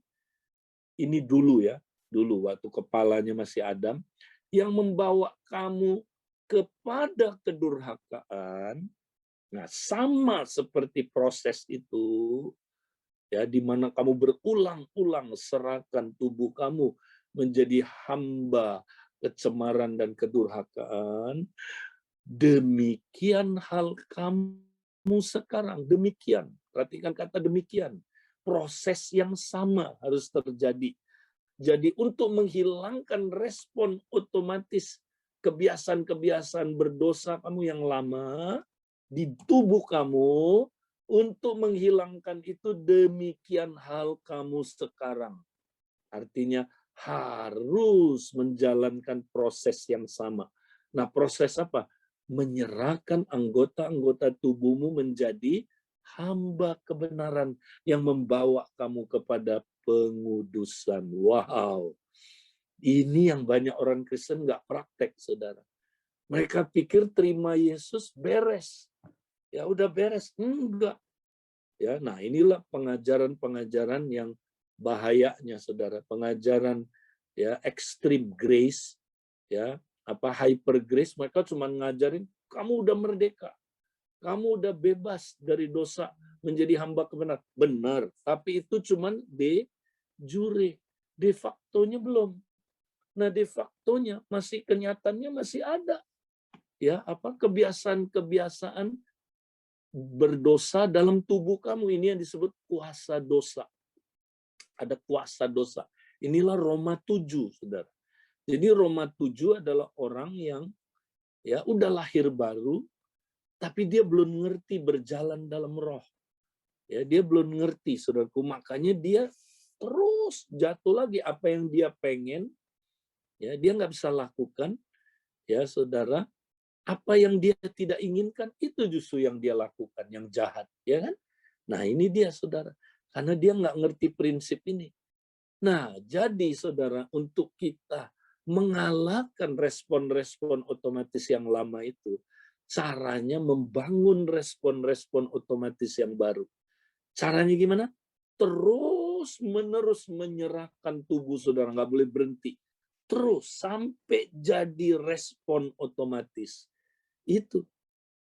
Ini dulu ya, dulu waktu kepalanya masih Adam, yang membawa kamu kepada kedurhakaan. Nah, sama seperti proses itu, ya, di mana kamu berulang-ulang serahkan tubuh kamu menjadi hamba kecemaran dan kedurhakaan, demikian hal kamu sekarang. Demikian, perhatikan kata demikian. Proses yang sama harus terjadi. Jadi untuk menghilangkan respon otomatis kebiasaan-kebiasaan berdosa kamu yang lama di tubuh kamu, untuk menghilangkan itu demikian hal kamu sekarang. Artinya harus menjalankan proses yang sama. Nah, proses apa? Menyerahkan anggota-anggota tubuhmu menjadi hamba kebenaran yang membawa kamu kepada pengudusan. Wow. Ini yang banyak orang Kristen nggak praktek, saudara. Mereka pikir terima Yesus beres. Ya udah beres. Enggak. Ya, nah inilah pengajaran-pengajaran yang bahayanya, saudara. Pengajaran ya extreme grace, ya apa hyper grace. Mereka cuma ngajarin kamu udah merdeka, kamu udah bebas dari dosa menjadi hamba kebenaran. Benar, tapi itu cuma de jure, de facto-nya belum. Nah, de facto-nya masih, kenyataannya masih ada. Ya, apa kebiasaan-kebiasaan berdosa dalam tubuh kamu. Ini yang disebut kuasa dosa. Ada kuasa dosa. Inilah Roma 7, saudara. Jadi Roma 7 adalah orang yang ya udah lahir baru, tapi dia belum ngerti berjalan dalam roh. Ya, dia belum ngerti, saudaraku. Makanya dia terus jatuh lagi. Apa yang dia pengen, ya dia nggak bisa lakukan, ya saudara. Apa yang dia tidak inginkan, itu justru yang dia lakukan, yang jahat. Ya kan? Nah, ini dia, saudara. Karena dia nggak ngerti prinsip ini. Nah, jadi, saudara, untuk kita mengalahkan respon-respon otomatis yang lama itu, caranya membangun respon-respon otomatis yang baru. Caranya gimana? Terus-menerus menyerahkan tubuh, saudara. Nggak boleh berhenti. Terus, sampai jadi respon otomatis. Itu.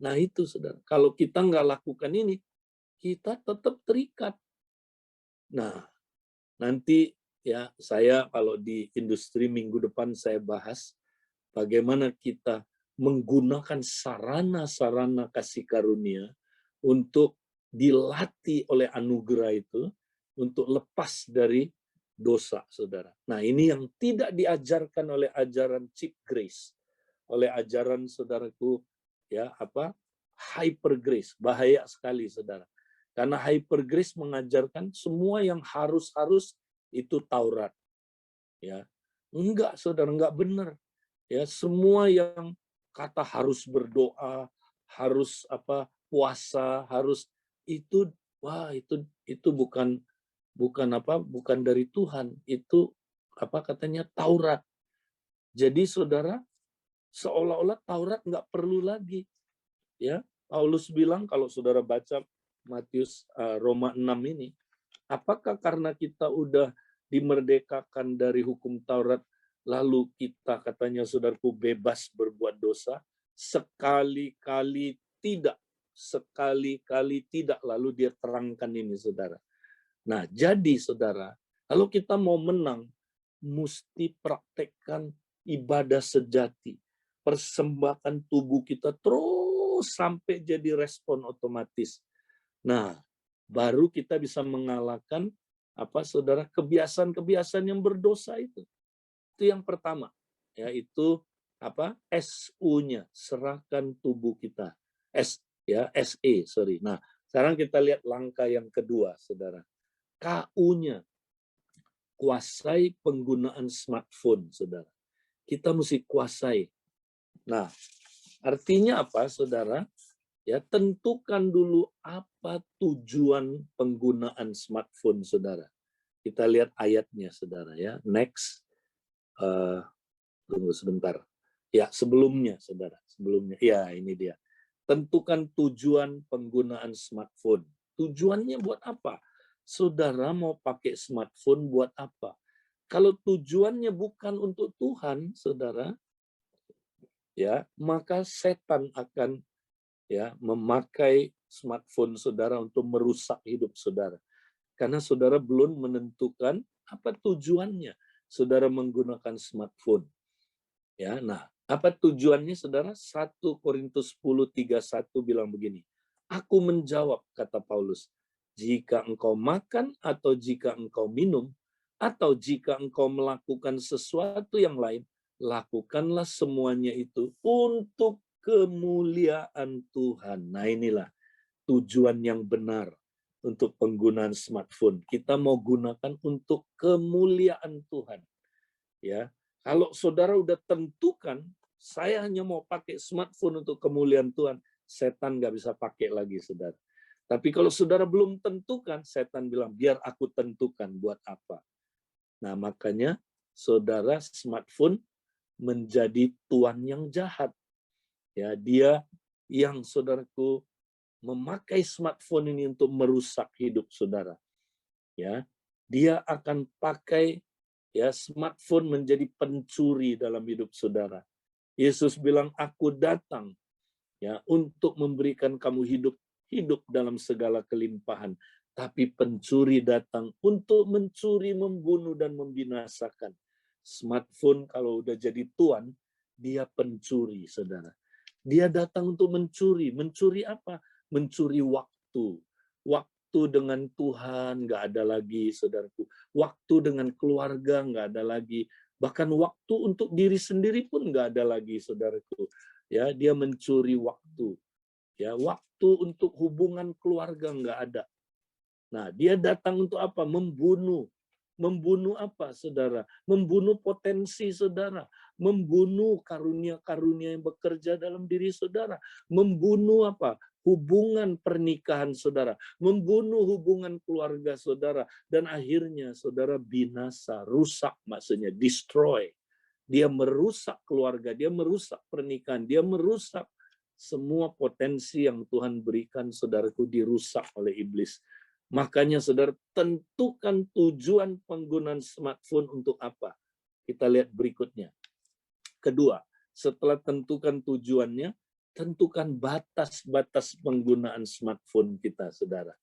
Nah, itu, saudara. Kalau kita nggak lakukan ini, kita tetap terikat. Nah, nanti ya saya kalau di industri minggu depan saya bahas bagaimana kita menggunakan sarana-sarana kasih karunia untuk dilatih oleh anugerah itu untuk lepas dari dosa, saudara. Nah, ini yang tidak diajarkan oleh ajaran cheap grace, oleh ajaran, saudaraku, ya apa, hyper grace. Bahaya sekali, saudara. Karena hyper grace mengajarkan semua yang harus itu Taurat. Ya. Enggak, saudara, enggak benar. Ya, semua yang kata harus berdoa, harus puasa, harus itu itu bukan dari Tuhan, itu katanya Taurat. Jadi saudara, seolah-olah Taurat nggak perlu lagi, ya. Paulus bilang kalau saudara baca Matius Roma 6 ini, apakah karena kita udah dimerdekakan dari hukum Taurat, lalu kita katanya saudaraku bebas berbuat dosa? Sekali-kali tidak. Sekali-kali tidak. Lalu dia terangkan ini, saudara. Nah, jadi saudara, kalau kita mau menang, mesti praktekkan ibadah sejati. Persembahkan tubuh kita terus sampai jadi respon otomatis. Nah, baru kita bisa mengalahkan saudara, kebiasaan-kebiasaan yang berdosa itu. Itu yang pertama, yaitu SU-nya, serahkan tubuh kita. SE, sorry. Nah, sekarang kita lihat langkah yang kedua, saudara. KU-nya, kuasai penggunaan smartphone, saudara. Kita mesti kuasai. Nah, artinya apa, saudara? Ya, tentukan dulu apa tujuan penggunaan smartphone, saudara. Kita lihat ayatnya, saudara, ya. Next. Tunggu sebentar. Ya, sebelumnya, saudara. Sebelumnya. Ya, ini dia. Tentukan tujuan penggunaan smartphone. Tujuannya buat apa? Saudara mau pakai smartphone buat apa? Kalau tujuannya bukan untuk Tuhan, saudara, ya, maka setan akan memakai smartphone saudara untuk merusak hidup saudara. Karena saudara belum menentukan apa tujuannya saudara menggunakan smartphone. Ya, nah, apa tujuannya saudara? 1 Korintus 10:31 bilang begini. Aku menjawab, kata Paulus, jika engkau makan atau jika engkau minum atau jika engkau melakukan sesuatu yang lain, lakukanlah semuanya itu untuk kemuliaan Tuhan. Nah, inilah tujuan yang benar untuk penggunaan smartphone. Kita mau gunakan untuk kemuliaan Tuhan. Ya, kalau saudara udah tentukan, saya hanya mau pakai smartphone untuk kemuliaan Tuhan, setan nggak bisa pakai lagi, saudara. Tapi kalau saudara belum tentukan, setan bilang, biar aku tentukan buat apa. Nah, makanya saudara, smartphone menjadi tuan yang jahat. Ya, dia yang saudaraku memakai smartphone ini untuk merusak hidup saudara. Ya, dia akan pakai smartphone menjadi pencuri dalam hidup saudara. Yesus bilang, aku datang untuk memberikan kamu hidup dalam segala kelimpahan. Tapi pencuri datang untuk mencuri, membunuh, dan membinasakan. Smartphone kalau udah jadi tuan, dia pencuri, saudara. Dia datang untuk mencuri. Mencuri apa? Mencuri waktu. Waktu dengan Tuhan nggak ada lagi, saudaraku. Waktu dengan keluarga nggak ada lagi. Bahkan waktu untuk diri sendiri pun nggak ada lagi, saudaraku. Ya, dia mencuri waktu. Ya, waktu untuk hubungan keluarga nggak ada. Nah, dia datang untuk apa? Membunuh. Membunuh apa, saudara? Membunuh potensi saudara. Membunuh karunia-karunia yang bekerja dalam diri saudara. Membunuh apa? Hubungan pernikahan saudara. Membunuh hubungan keluarga saudara. Dan akhirnya saudara binasa, rusak maksudnya, destroy. Dia merusak keluarga, dia merusak pernikahan, dia merusak semua potensi yang Tuhan berikan, saudaraku, dirusak oleh iblis. Makanya saudara, tentukan tujuan penggunaan smartphone untuk apa. Kita lihat berikutnya. Kedua, setelah tentukan tujuannya, tentukan batas-batas penggunaan smartphone kita, saudara.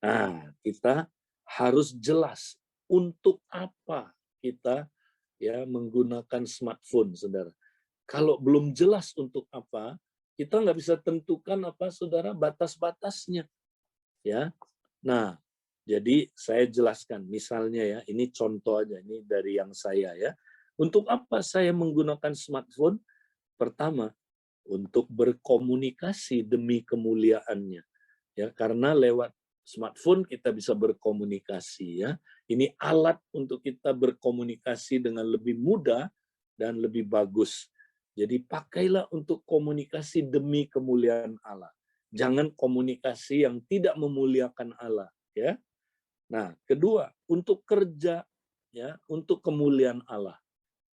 Nah, kita harus jelas untuk apa kita menggunakan smartphone, saudara. Kalau belum jelas untuk apa, kita nggak bisa tentukan apa, saudara, batas-batasnya. Ya, nah, jadi saya jelaskan, misalnya ya, ini contoh aja, ini dari yang saya ya. Untuk apa saya menggunakan smartphone? Pertama, untuk berkomunikasi demi kemuliaannya. Ya, karena lewat smartphone kita bisa berkomunikasi ya. Ini alat untuk kita berkomunikasi dengan lebih mudah dan lebih bagus. Jadi pakailah untuk komunikasi demi kemuliaan Allah. Jangan komunikasi yang tidak memuliakan Allah, ya. Nah, kedua, untuk kerja, ya, untuk kemuliaan Allah.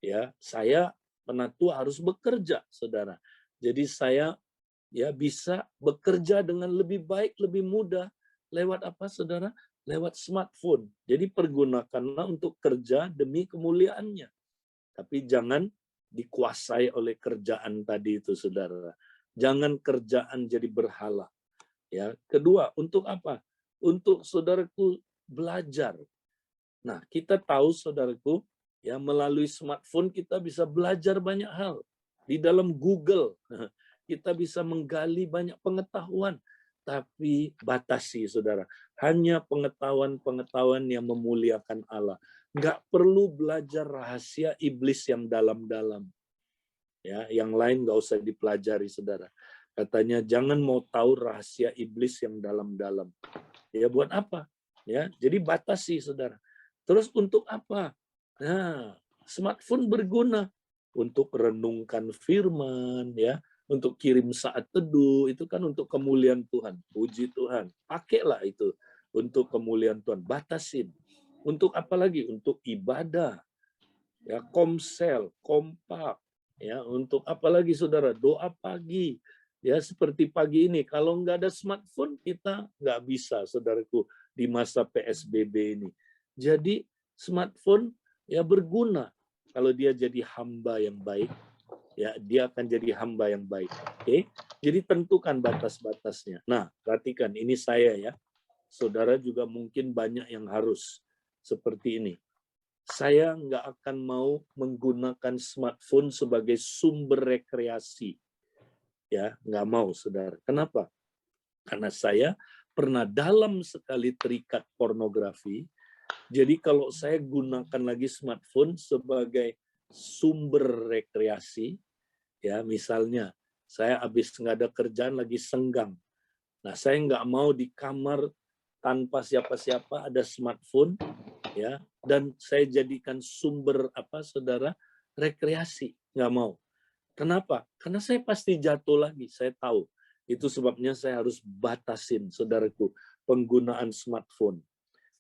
Ya, saya penatua harus bekerja, saudara. Jadi saya ya bisa bekerja dengan lebih baik, lebih mudah lewat apa, saudara? Lewat smartphone. Jadi pergunakanlah untuk kerja demi kemuliaannya. Tapi jangan dikuasai oleh kerjaan tadi itu, saudara. Jangan kerjaan jadi berhala. Ya, kedua, untuk apa? Untuk saudaraku belajar. Nah, kita tahu, saudaraku, ya melalui smartphone kita bisa belajar banyak hal. Di dalam Google, kita bisa menggali banyak pengetahuan. Tapi batasi, saudara. Hanya pengetahuan-pengetahuan yang memuliakan Allah. Nggak perlu belajar rahasia iblis yang dalam-dalam. Ya, yang lain nggak usah dipelajari, saudara. Katanya jangan mau tahu rahasia iblis yang dalam-dalam. Ya buat apa? Ya, jadi batasi, saudara. Terus untuk apa? Nah, smartphone berguna untuk renungkan firman, ya, untuk kirim saat teduh, itu kan untuk kemuliaan Tuhan. Puji Tuhan. Pakailah itu untuk kemuliaan Tuhan. Batasin. Untuk apa lagi? Untuk ibadah. Ya, komsel, kompak. Ya, untuk apa lagi, saudara? Doa pagi. Ya, seperti pagi ini. Kalau nggak ada smartphone, kita nggak bisa, saudaraku, di masa PSBB ini. Jadi, smartphone ya berguna. Kalau dia jadi hamba yang baik, ya dia akan jadi hamba yang baik. Oke? Jadi tentukan batas-batasnya. Nah, perhatikan, ini saya ya. Saudara juga mungkin banyak yang harus seperti ini. Saya nggak akan mau menggunakan smartphone sebagai sumber rekreasi. Ya, nggak mau, saudara. Kenapa? Karena saya pernah dalam sekali terikat pornografi. Jadi kalau saya gunakan lagi smartphone sebagai sumber rekreasi, ya misalnya saya habis nggak ada kerjaan lagi senggang. Nah, saya nggak mau di kamar tanpa siapa-siapa ada smartphone, ya, dan saya jadikan sumber apa, saudara, rekreasi. Nggak mau. Kenapa? Karena saya pasti jatuh lagi, saya tahu. Itu sebabnya saya harus batasin, saudaraku, penggunaan smartphone.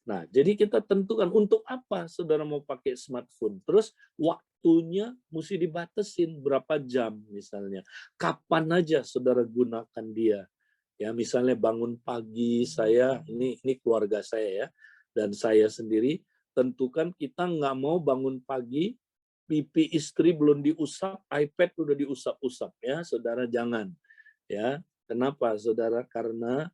Nah, jadi kita tentukan untuk apa saudara mau pakai smartphone. Terus waktunya mesti dibatasin berapa jam misalnya. Kapan aja saudara gunakan dia. Ya, misalnya bangun pagi, saya ini keluarga saya ya, dan saya sendiri tentukan kita nggak mau bangun pagi pipi istri belum diusap, iPad udah diusap-usap ya, saudara, jangan. Ya, kenapa saudara? Karena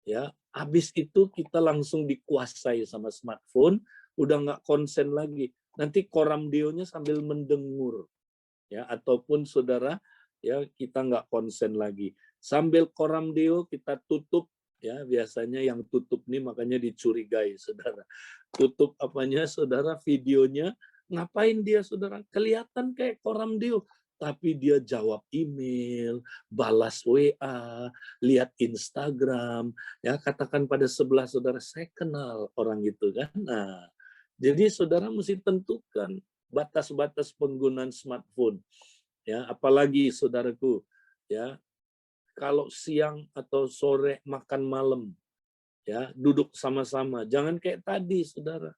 ya habis itu kita langsung dikuasai sama smartphone, udah nggak konsen lagi. Nanti koram dionya sambil mendengur, ya, ataupun saudara ya kita nggak konsen lagi. Sambil koram deo kita tutup, ya biasanya yang tutup nih makanya dicurigai, saudara. Tutup apanya, saudara, videonya. Ngapain dia, saudara? Kelihatan kayak koram deo, tapi dia jawab email, balas WA, lihat Instagram, ya katakan pada sebelah saudara, saya kenal orang itu kan. Nah, jadi saudara mesti tentukan batas-batas penggunaan smartphone. Ya, apalagi saudaraku, ya kalau siang atau sore makan malam, ya duduk sama-sama, jangan kayak tadi, saudara.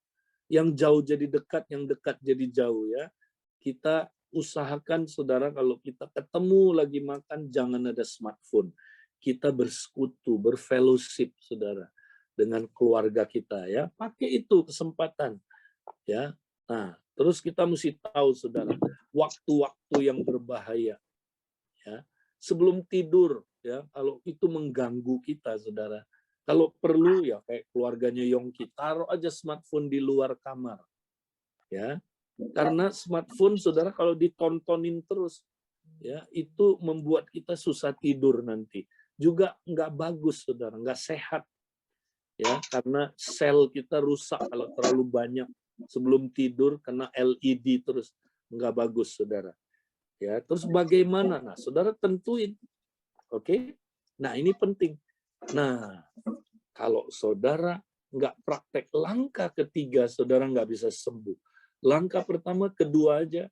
Yang jauh jadi dekat, yang dekat jadi jauh ya. Kita usahakan, saudara, kalau kita ketemu lagi makan, jangan ada smartphone. Kita bersekutu, berfellowship, saudara, dengan keluarga kita ya. Pakai itu kesempatan ya. Nah, terus kita mesti tahu, saudara, waktu-waktu yang berbahaya ya. Sebelum tidur ya, kalau itu mengganggu kita, saudara. Kalau perlu ya kayak keluarganya Yongki, taruh aja smartphone di luar kamar. Ya. Karena smartphone, saudara, kalau ditontonin terus ya, itu membuat kita susah tidur nanti. Juga nggak bagus, saudara, nggak sehat. Ya, karena sel kita rusak kalau terlalu banyak sebelum tidur kena LED terus, nggak bagus, saudara. Ya, terus bagaimana? Nah, saudara tentuin. Oke? Nah, ini penting. Nah, kalau saudara nggak praktek langkah ketiga, saudara nggak bisa sembuh. Langkah pertama, kedua aja,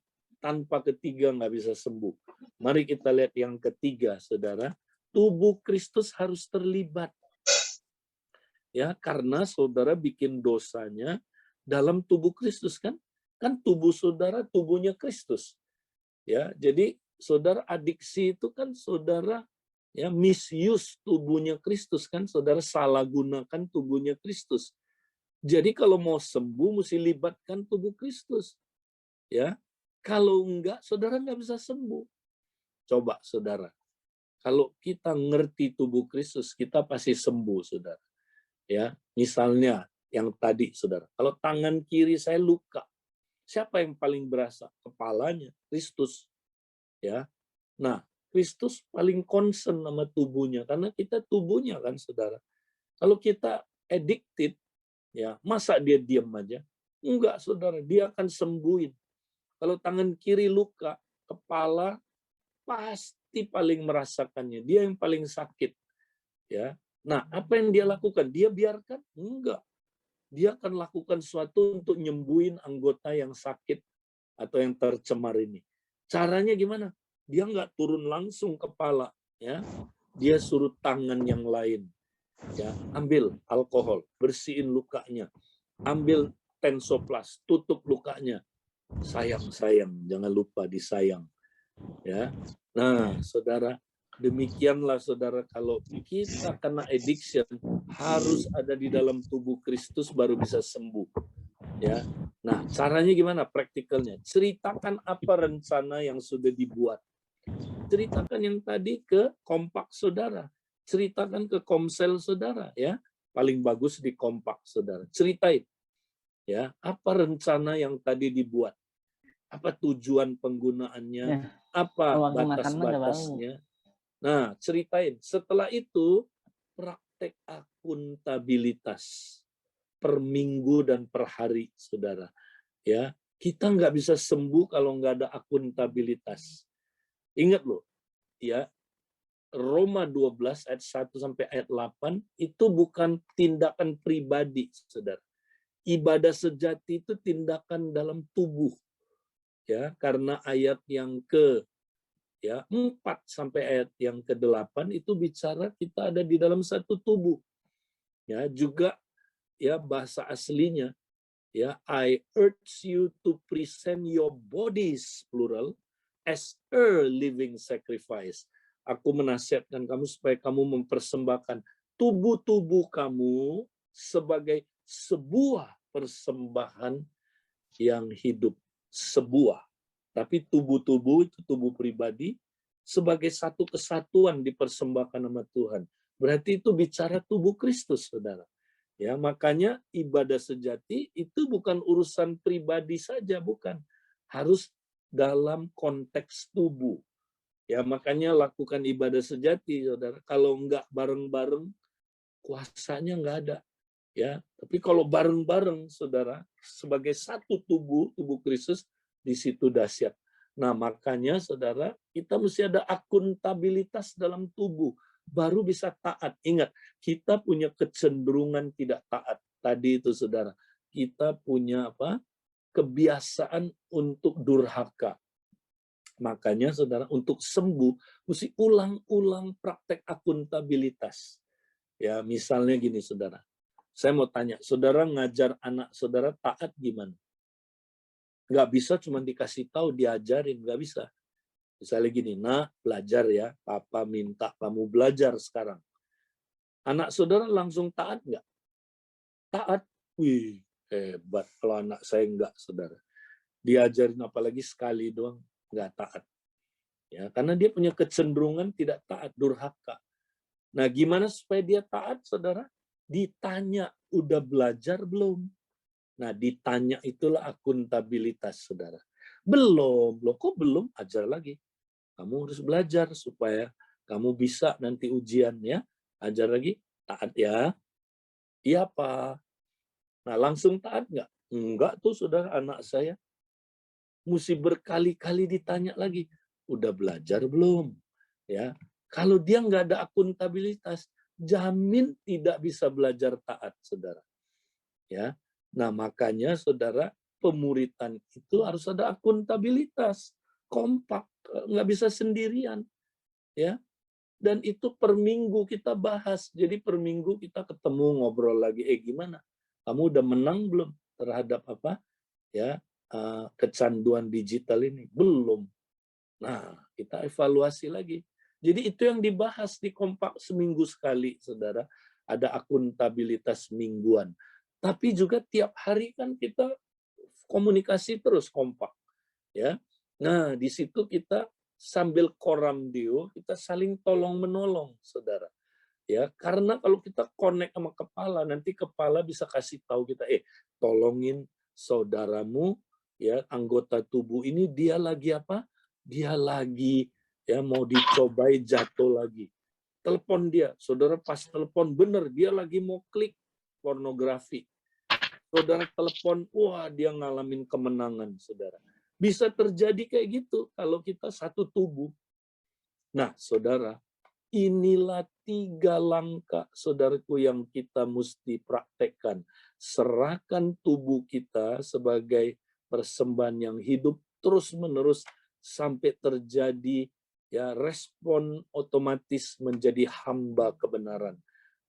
tanpa ketiga nggak bisa sembuh. Mari kita lihat yang ketiga, saudara. Tubuh Kristus harus terlibat. Ya, karena saudara bikin dosanya dalam tubuh Kristus kan? Kan tubuh saudara tubuhnya Kristus. Ya, jadi saudara adiksi itu kan saudara ya misuse tubuhnya Kristus kan, saudara salah gunakan tubuhnya Kristus. Jadi kalau mau sembuh mesti libatkan tubuh Kristus. Ya. Kalau enggak saudara enggak bisa sembuh. Coba saudara. Kalau kita ngerti tubuh Kristus, kita pasti sembuh, saudara. Ya, misalnya yang tadi, saudara. Kalau tangan kiri saya luka, siapa yang paling berasa? Kepalanya, Kristus. Ya. Nah, Kristus paling concern sama tubuhnya karena kita tubuhnya kan, saudara. Kalau kita addicted, ya, masa dia diam aja? Enggak, saudara, dia akan sembuhin. Kalau tangan kiri luka, kepala pasti paling merasakannya. Dia yang paling sakit. Ya. Nah, apa yang dia lakukan? Dia biarkan? Enggak. Dia akan lakukan sesuatu untuk nyembuhin anggota yang sakit atau yang tercemar ini. Caranya gimana? Dia enggak turun langsung kepala, ya. Dia suruh tangan yang lain. Ya, ambil alkohol, bersihin lukanya. Ambil Tensoplast, tutup lukanya. Sayang, jangan lupa disayang. Ya. Nah, saudara, demikianlah saudara, kalau kita kena addiction harus ada di dalam tubuh Kristus baru bisa sembuh. Ya. Nah, caranya gimana praktikalnya? Ceritakan apa rencana yang sudah dibuat. Ceritakan yang tadi ke kompak saudara. Ceritakan ke komsel saudara, ya. Paling bagus di kompak saudara. Ceritain. Ya, apa rencana yang tadi dibuat? Apa tujuan penggunaannya, Ya, apa waktu makan batas-batasnya. Nah, ceritain. Setelah itu, praktek akuntabilitas per minggu dan per hari, saudara. Ya, kita nggak bisa sembuh kalau nggak ada akuntabilitas. Ingat loh, ya, Roma 12 ayat 1 sampai ayat 8 itu bukan tindakan pribadi, saudara. Ibadah sejati itu tindakan dalam tubuh. Ya, karena ayat yang ke 4 sampai ayat yang ke-8 itu bicara kita ada di dalam satu tubuh. Ya, juga ya bahasa aslinya ya, I urge you to present your bodies plural as a living sacrifice. Aku menasihatkan kamu supaya kamu mempersembahkan tubuh-tubuh kamu sebagai sebuah persembahan yang hidup. Sebuah. Tapi tubuh-tubuh itu tubuh pribadi sebagai satu kesatuan dipersembahkan sama Tuhan. Berarti itu bicara tubuh Kristus, saudara. Ya, makanya ibadah sejati itu bukan urusan pribadi saja, bukan. Harus dalam konteks tubuh. Ya, makanya lakukan ibadah sejati, saudara. Kalau enggak bareng-bareng, kuasanya enggak ada. Ya, tapi kalau bareng-bareng, saudara, sebagai satu tubuh Kristus, di situ dahsyat. Nah, makanya, saudara, kita mesti ada akuntabilitas dalam tubuh, baru bisa taat. Ingat, kita punya kecenderungan tidak taat. Tadi itu, saudara, kita punya apa? Kebiasaan untuk durhaka. Makanya, saudara, untuk sembuh, mesti ulang-ulang praktek akuntabilitas. Ya, misalnya gini, saudara. Saya mau tanya, saudara ngajar anak saudara taat gimana? Nggak bisa cuma dikasih tahu, diajarin, nggak bisa. Misalnya gini, nah belajar ya, papa minta kamu belajar sekarang. Anak saudara langsung taat nggak? Taat. Wih, hebat kalau anak saya nggak, saudara. Diajarin apalagi sekali doang, nggak taat. Ya, karena dia punya kecenderungan tidak taat, durhaka. Nah, gimana supaya dia taat, saudara? Ditanya, udah belajar belum? Nah, ditanya itulah akuntabilitas, saudara. Belum, loh kok belum? Ajar lagi. Kamu harus belajar supaya kamu bisa nanti ujian ya. Ajar lagi, taat ya. Iya, Pak. Nah, langsung taat nggak? Enggak tuh, saudara, anak saya. Mesti berkali-kali ditanya lagi, udah belajar belum? Ya, kalau dia nggak ada akuntabilitas, jamin tidak bisa belajar taat, saudara. Ya, nah makanya saudara, pemuritan itu harus ada akuntabilitas. kompak, nggak bisa sendirian, ya. Dan itu per minggu kita bahas. Jadi per minggu kita ketemu ngobrol lagi. Gimana? Kamu udah menang belum terhadap apa? Ya, kecanduan digital ini? Belum. Nah, kita evaluasi lagi. Jadi itu yang dibahas di kompak seminggu sekali, saudara. Ada akuntabilitas mingguan. Tapi juga tiap hari kan kita komunikasi terus kompak, ya. Nah, di situ kita sambil koramdio, kita saling tolong menolong, saudara. Ya, karena kalau kita connect sama kepala, nanti kepala bisa kasih tahu kita, tolongin saudaramu, ya, anggota tubuh ini dia lagi apa? Dia lagi ya mau dicobai jatuh lagi. Telepon dia, saudara pas telepon bener dia lagi mau klik pornografi. Saudara telepon, wah dia ngalamin kemenangan, saudara. Bisa terjadi kayak gitu kalau kita satu tubuh. Nah, saudara, inilah 3 langkah, saudaraku, yang kita mesti praktekkan. Serahkan tubuh kita sebagai persembahan yang hidup terus-menerus sampai terjadi ya respon otomatis menjadi hamba kebenaran.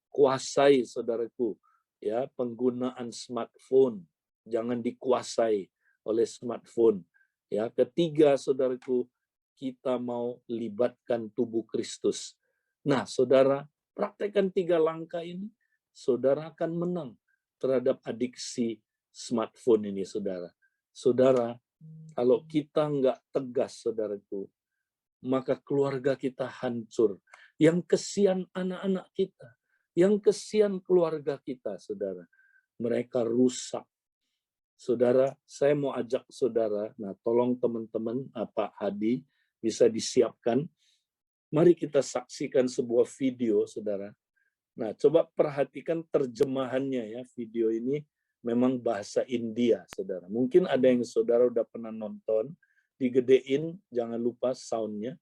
Kuasai, saudaraku, ya penggunaan smartphone. Jangan dikuasai oleh smartphone. Ya, ketiga, saudaraku, kita mau libatkan tubuh Kristus. Nah, saudara, praktekkan 3 langkah ini, saudara akan menang terhadap adiksi smartphone ini, saudara. Saudara, kalau kita nggak tegas, saudaraku, maka keluarga kita hancur. Yang kesian anak-anak kita, yang kesian keluarga kita, saudara. Mereka rusak. Saudara, saya mau ajak saudara, nah tolong teman-teman, Pak Hadi, bisa disiapkan. Mari kita saksikan sebuah video, saudara. Nah, coba perhatikan terjemahannya ya, video ini memang bahasa India, saudara. Mungkin ada yang saudara udah pernah nonton, digedein, jangan lupa soundnya.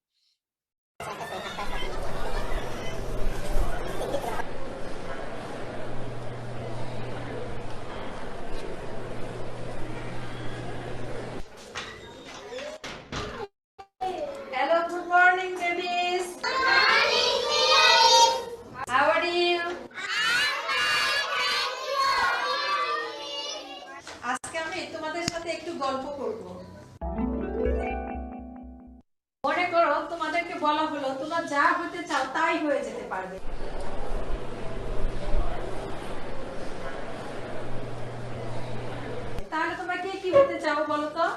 গল্প করব। মনে করো তোমাদেরকে বলা হলো তোমরা যা হতে চাও তাই হয়ে যেতে পারবে। তাহলে তোমরা কে কি হতে চাও বলো তো?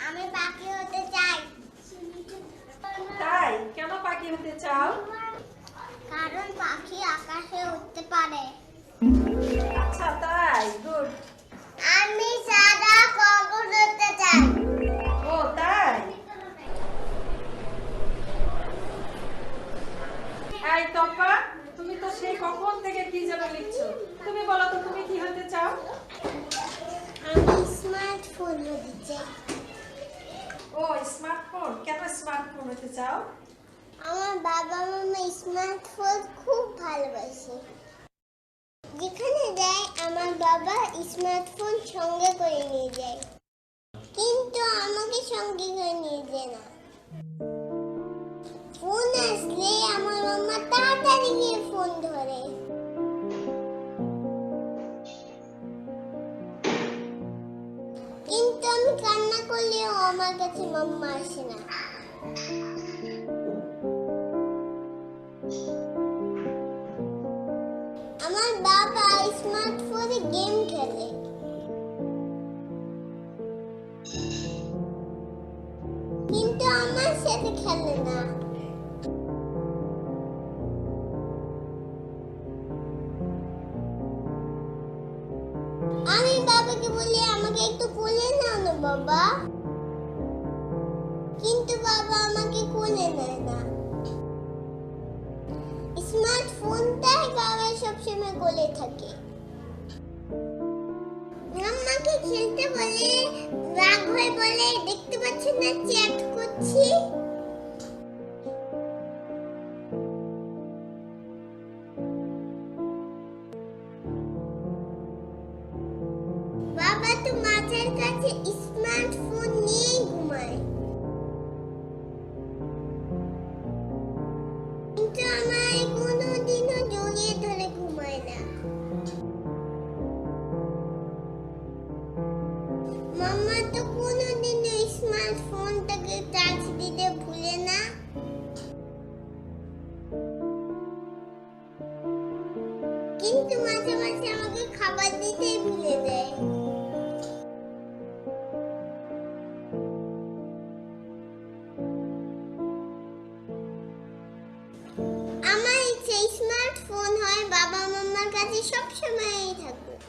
আমি পাখি হতে চাই। তাই কেন পাখি হতে চাও? কারণ পাখি আকাশে উড়তে পারে। আচ্ছা তাই, গুড। আমি সাদা কাগজ হতে চাই। ও তাই। এই টপা, তুমি তো সেই কখন থেকে কি যেন লিখছো, তুমি বলো তো তুমি কি হতে চাও? আমি স্মার্টফোন হতে চাই। ও স্মার্টফোন, কেন স্মার্টফোন হতে চাও? আমার বাবা মামা স্মার্টফোন খুব ভালোবাসে। যেখানে যায় আমার বাবা স্মার্টফোন সঙ্গে করে নিয়ে যায়, কিন্তু আমাকে সঙ্গে করে নিয়ে যায় না। ফোন আসলে আমার মামা তাড়াতাড়ি গিয়ে ফোন ধরে। কিন্তু আমি কান্না করলেও আমার কাছে মাম্মা আসে না। আমার বাবা স্মার্টফোনে গেম খেলে, কিন্তু আমার সাথে খেলে না। আমি বাবাকে বলি আমাকে একটু কোলে নাও না বাবা, কিন্তু বাবা আমাকে কোলে নেয় না। স্মার্টফোনটাই বাবা সবসময় কোলে থাকে। আমাকে খেলতে বলে, রাগ হয়ে বলে দেখতে পাচ্ছেন না চ্যাট করছি। স্মার্টফোন নিয়েই ঘুমায়, কিন্তু আমায় কোনোদিনও জড়িয়ে ধরে ঘুমায় না। মাম্মা তো কোনোদিনও স্মার্টফোনটাকে চার্জ দিতে ভুলে না। কিন্তু মাঝে মাঝে আমাকে খাবার দিতেই ভুলে যায়। আমার ইচ্ছে স্মার্টফোন হয় বাবা মাম্মার কাছে সবসময়ই থাকুক।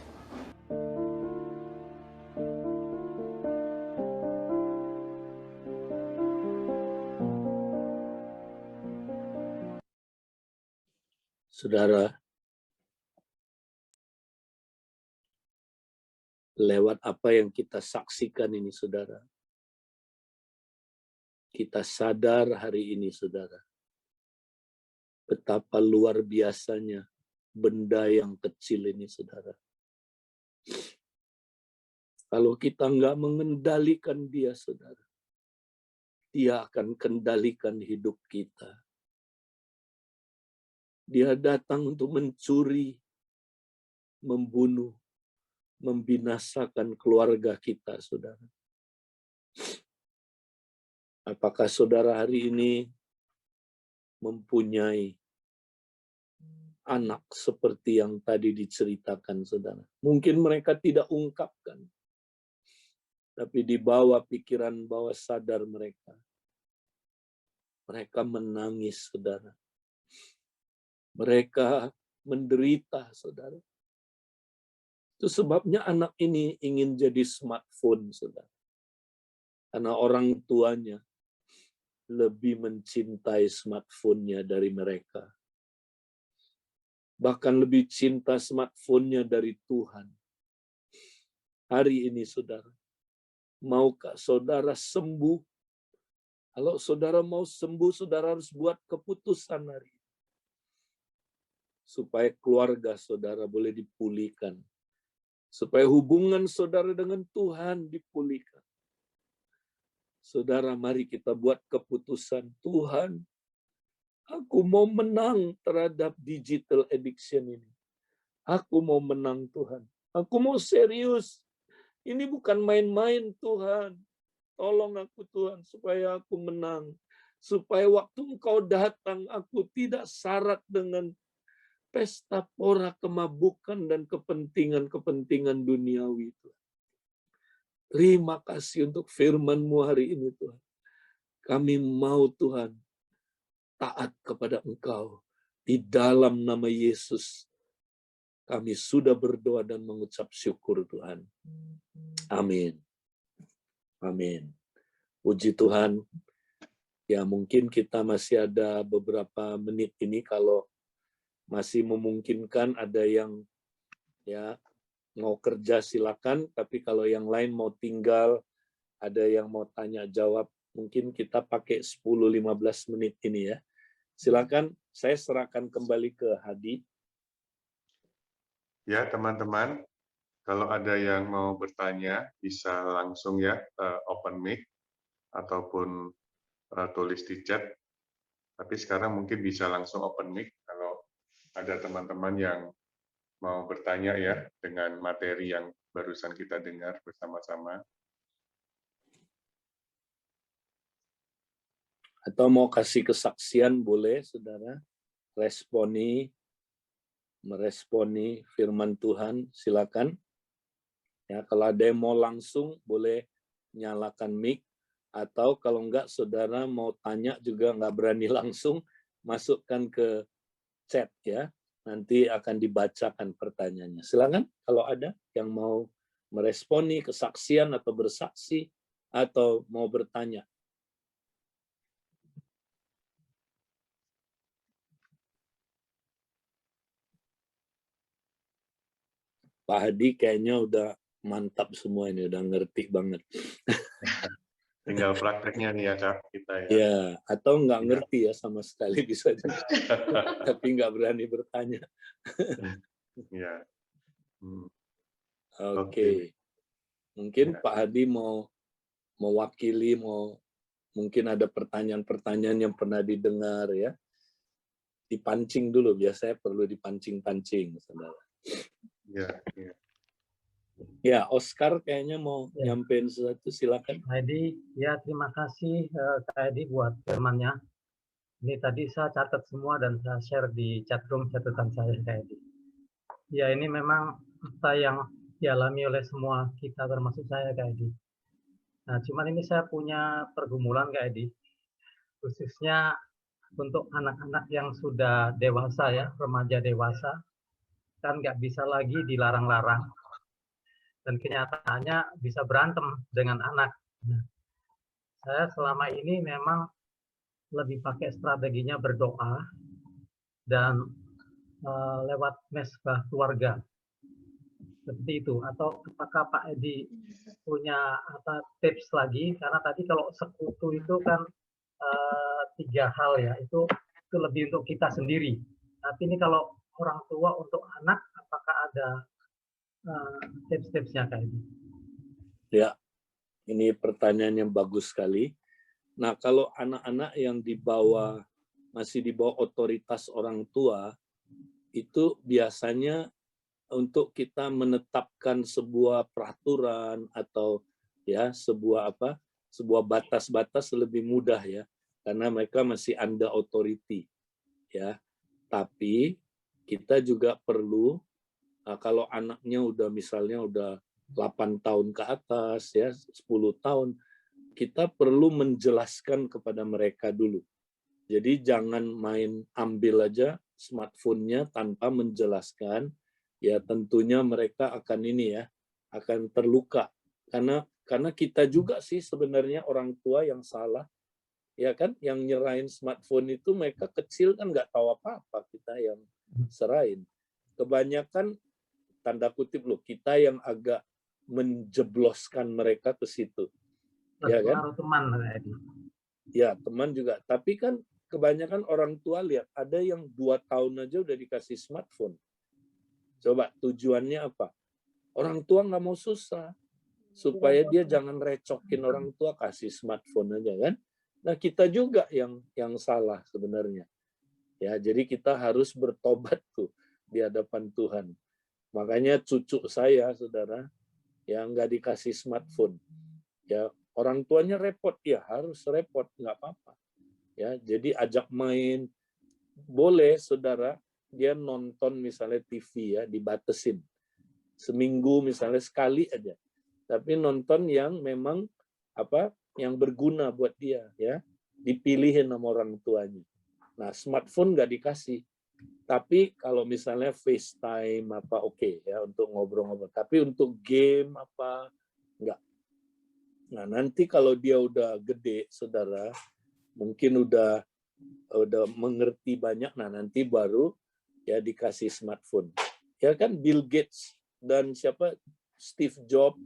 Saudara, lewat apa yang kita saksikan ini, saudara, kita sadar hari ini, saudara, betapa luar biasanya benda yang kecil ini, saudara. Kalau kita nggak mengendalikan dia, saudara, dia akan kendalikan hidup kita. Dia datang untuk mencuri, membunuh, membinasakan keluarga kita, saudara. Apakah saudara hari ini mempunyai anak seperti yang tadi diceritakan, saudara? Mungkin mereka tidak ungkapkan, tapi di bawah pikiran, bawah sadar mereka menangis, saudara. Mereka menderita, saudara. Itu sebabnya anak ini ingin jadi smartphone, saudara. Karena orang tuanya lebih mencintai smartphone-nya dari mereka. Bahkan lebih cinta smartphone-nya dari Tuhan. Hari ini, saudara, maukah saudara sembuh? Kalau saudara mau sembuh, saudara harus buat keputusan hari ini. Supaya keluarga saudara boleh dipulihkan. Supaya hubungan saudara dengan Tuhan dipulihkan. Saudara, mari kita buat keputusan. Tuhan, aku mau menang terhadap digital addiction ini. Aku mau menang, Tuhan. Aku mau serius. Ini bukan main-main, Tuhan. Tolong aku, Tuhan, supaya aku menang. Supaya waktu Engkau datang, aku tidak syarat dengan pesta pora, kemabukan, dan kepentingan-kepentingan duniawi, Tuhan. Terima kasih untuk firman-Mu hari ini, Tuhan. Kami mau, Tuhan, taat kepada Engkau. Di dalam nama Yesus, kami sudah berdoa dan mengucap syukur, Tuhan. Amin. Amin. Puji Tuhan. Ya, mungkin kita masih ada beberapa menit ini, kalau masih memungkinkan ada yang ya mau kerja silakan, tapi kalau yang lain mau tinggal, ada yang mau tanya jawab, mungkin kita pakai 10-15 menit ini ya. Silakan, saya serahkan kembali ke Hadi. Ya, teman-teman, kalau ada yang mau bertanya bisa langsung ya open mic ataupun tulis di chat. Tapi sekarang mungkin bisa langsung open mic kalau ada teman-teman yang mau bertanya ya dengan materi yang barusan kita dengar bersama-sama. Atau mau kasih kesaksian boleh, saudara. Meresponi firman Tuhan, silakan. Ya, kalau ada yang mau langsung boleh nyalakan mic, atau kalau enggak saudara mau tanya juga nggak berani langsung, masukkan ke chat ya. Nanti akan dibacakan pertanyaannya. Silakan kalau ada yang mau meresponi kesaksian atau bersaksi atau mau bertanya. Pak Hadi kayaknya udah mantap semua ini, udah ngerti banget. Tinggal prakteknya nih ya, Kak, kita ya. Ya, atau nggak ngerti ya sama sekali bisa jadi. Tapi nggak berani bertanya. Ya. Oke. Mungkin Ya. Pak Hadi mau mewakili, mungkin ada pertanyaan-pertanyaan yang pernah didengar ya. Dipancing dulu, biasanya perlu dipancing-pancing, saudara. Ya, ya. Ya, Oscar kayaknya mau Ya. nyampein sesuatu, silakan. Kak Edi, ya terima kasih Kak Edi buat firman-Nya. Ini tadi saya catat semua dan saya share di chatroom catatan saya Kak Edi. Ya ini memang fakta yang dialami oleh semua kita termasuk saya Kak Edi. Nah cuman ini saya punya pergumulan Kak Edi. Khususnya untuk anak-anak yang sudah dewasa ya, remaja dewasa. Kan nggak bisa lagi dilarang-larang. Dan kenyataannya bisa berantem dengan anak. Nah, saya selama ini memang lebih pakai strateginya berdoa dan lewat mesbah keluarga seperti itu. Atau apakah Pak Edi punya tips lagi? Karena tadi kalau sekutu itu kan 3 hal ya, itu lebih untuk kita sendiri. Tapi ini kalau orang tua untuk anak, apakah ada tips-tipsnya Kak Edi? Ya, ini pertanyaan yang bagus sekali. Nah, kalau anak-anak yang masih di bawah otoritas orang tua, itu biasanya untuk kita menetapkan sebuah peraturan atau ya sebuah batas-batas lebih mudah ya, karena mereka masih under authority ya. Tapi kita juga perlu kalau anaknya misalnya udah 8 tahun ke atas ya, 10 tahun, kita perlu menjelaskan kepada mereka dulu. Jadi jangan main ambil aja smartphone-nya tanpa menjelaskan, ya tentunya mereka akan akan terluka. Karena kita juga sih sebenarnya orang tua yang salah. Ya kan, yang nyerahin smartphone itu mereka kecil kan nggak tahu apa-apa, kita yang serahin. Kebanyakan tanda kutip kita yang agak menjebloskan mereka ke situ. Ya kan? Teman, Edi. Ya, teman juga. Tapi kan kebanyakan orang tua lihat, ada yang 2 tahun aja udah dikasih smartphone. Coba tujuannya apa? Orang tua nggak mau susah. Supaya dia jangan recokin orang tua, kasih smartphone aja kan. Nah, kita juga yang salah sebenarnya. Ya, jadi kita harus bertobat tuh di hadapan Tuhan. Makanya cucu saya, saudara, yang nggak dikasih smartphone. Ya, orang tuanya repot, ya harus repot, nggak apa-apa. Ya, jadi ajak main, boleh saudara, dia nonton misalnya TV ya, dibatesin. Seminggu misalnya sekali aja. Tapi nonton yang memang yang berguna buat dia ya, dipilihin sama orang tuanya. Nah, smartphone nggak dikasih. Tapi kalau misalnya FaceTime oke ya untuk ngobrol-ngobrol. Tapi untuk game enggak. Nah, nanti kalau dia udah gede, saudara, mungkin udah mengerti banyak, nah nanti baru ya dikasih smartphone. Ya kan Bill Gates dan Steve Jobs,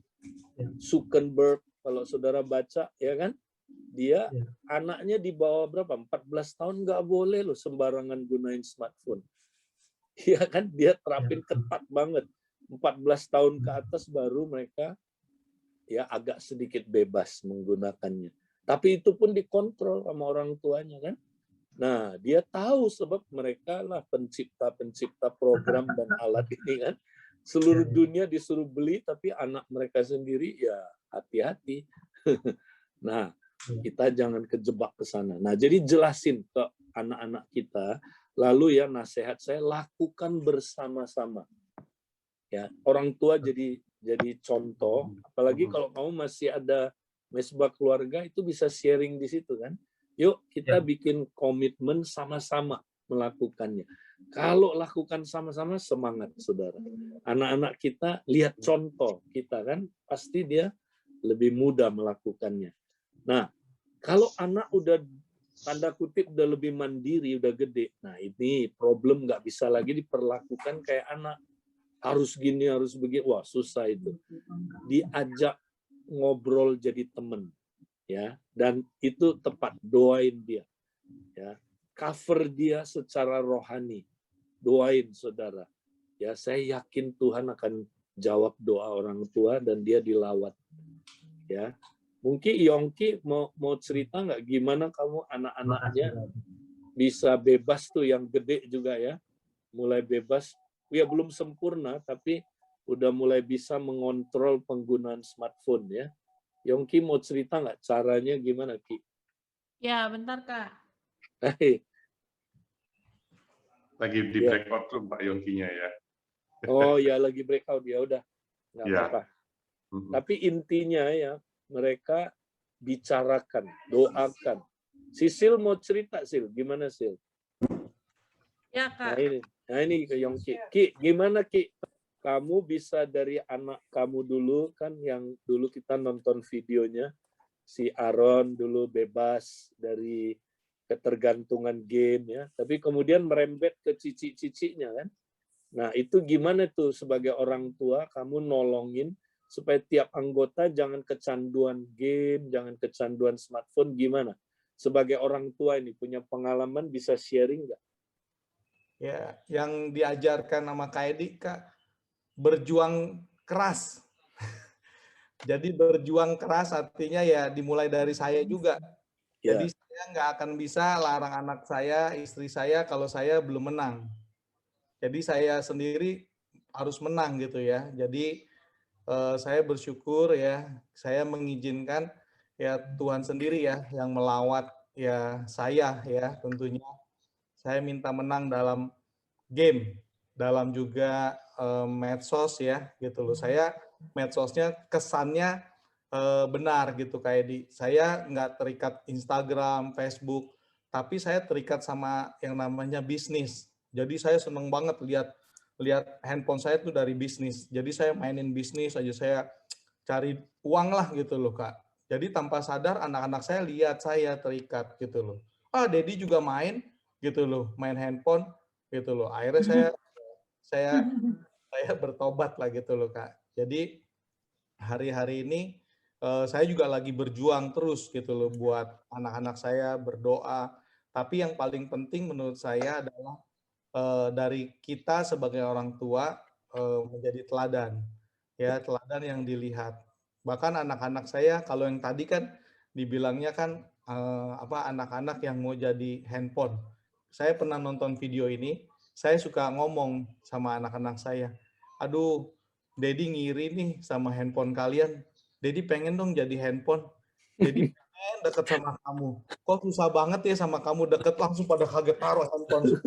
Zuckerberg, kalau saudara baca ya kan, dia anaknya di bawah berapa? 14 tahun nggak boleh loh sembarangan gunain smartphone. Ya kan, dia terapin ketat banget. 14 tahun ke atas baru mereka ya agak sedikit bebas menggunakannya. Tapi itu pun dikontrol sama orang tuanya kan. Nah, dia tahu sebab mereka lah pencipta program dan alat ini kan. Seluruh dunia disuruh beli, tapi anak mereka sendiri ya hati-hati. Nah, kita jangan kejebak ke sana. Nah, jadi jelasin ke anak-anak kita, lalu ya nasihat saya, lakukan bersama-sama. Ya, orang tua jadi contoh, apalagi kalau kamu masih ada mesbah keluarga, itu bisa sharing di situ kan. Yuk kita bikin komitmen sama-sama melakukannya. Kalau lakukan sama-sama, semangat saudara. Anak-anak kita lihat contoh kita kan, pasti dia lebih mudah melakukannya. Nah, kalau anak udah tanda kutip udah lebih mandiri, udah gede, nah ini problem, nggak bisa lagi diperlakukan kayak anak. Harus gini, harus begini, wah susah itu. Diajak ngobrol jadi teman. Ya, dan itu tepat, doain dia ya, cover dia secara rohani, doain saudara ya. Saya yakin Tuhan akan jawab doa orang tua dan dia dilawat ya. Mungkin Yongki mau cerita nggak gimana kamu anak-anaknya Makasih. bisa bebas tuh, yang gede juga ya, mulai bebas. Ya belum sempurna, tapi udah mulai bisa mengontrol penggunaan smartphone ya. Yongki mau cerita nggak caranya gimana, Ki? Ya, bentar Kak. Lagi di Ya. breakout room Pak Yongkinya ya. Oh ya, lagi breakout ya, udah nggak Ya. apa-apa. Tapi intinya ya, mereka bicarakan, doakan. Sil mau cerita, Sil, gimana Sil? Ya Kak. Nah ini ke Yongki. Ki, gimana Ki? Kamu bisa dari anak kamu dulu kan, yang dulu kita nonton videonya, si Aaron dulu bebas dari ketergantungan game ya, tapi kemudian merembet ke cici-cicinya kan. Nah itu gimana tuh sebagai orang tua kamu nolongin supaya tiap anggota jangan kecanduan game, jangan kecanduan smartphone, gimana? Sebagai orang tua ini punya pengalaman, bisa sharing nggak? Ya, yang diajarkan sama Kak Edi, Kak, berjuang keras. Jadi berjuang keras artinya ya dimulai dari saya juga. Ya. Jadi saya nggak akan bisa larang anak saya, istri saya kalau saya belum menang. Jadi saya sendiri harus menang gitu ya. Jadi saya bersyukur ya, saya mengizinkan ya Tuhan sendiri ya yang melawat ya saya ya tentunya. Saya minta menang dalam game, dalam juga medsos ya gitu loh. Saya medsosnya kesannya benar gitu kayak saya nggak terikat Instagram, Facebook, tapi saya terikat sama yang namanya bisnis. Jadi saya seneng banget lihat handphone saya tuh dari bisnis. Jadi saya mainin bisnis aja, saya cari uang lah gitu loh Kak. Jadi tanpa sadar anak-anak saya lihat saya terikat gitu loh. Ah, Dedi juga main gitu loh, main handphone gitu loh. Akhirnya saya bertobat lah gitu loh Kak. Jadi hari-hari ini saya juga lagi berjuang terus gitu loh buat anak-anak saya, berdoa. Tapi yang paling penting menurut saya adalah dari kita sebagai orang tua menjadi teladan. Ya, teladan yang dilihat. Bahkan anak-anak saya kalau yang tadi kan dibilangnya kan anak-anak yang mau jadi handphone. Saya pernah nonton video ini, saya suka ngomong sama anak-anak saya, aduh, Dedi ngiri nih sama handphone kalian. Dedi pengen dong jadi handphone. Dedi pengen deket sama kamu. Kok susah banget ya sama kamu deket, langsung pada kaget taruh handphone.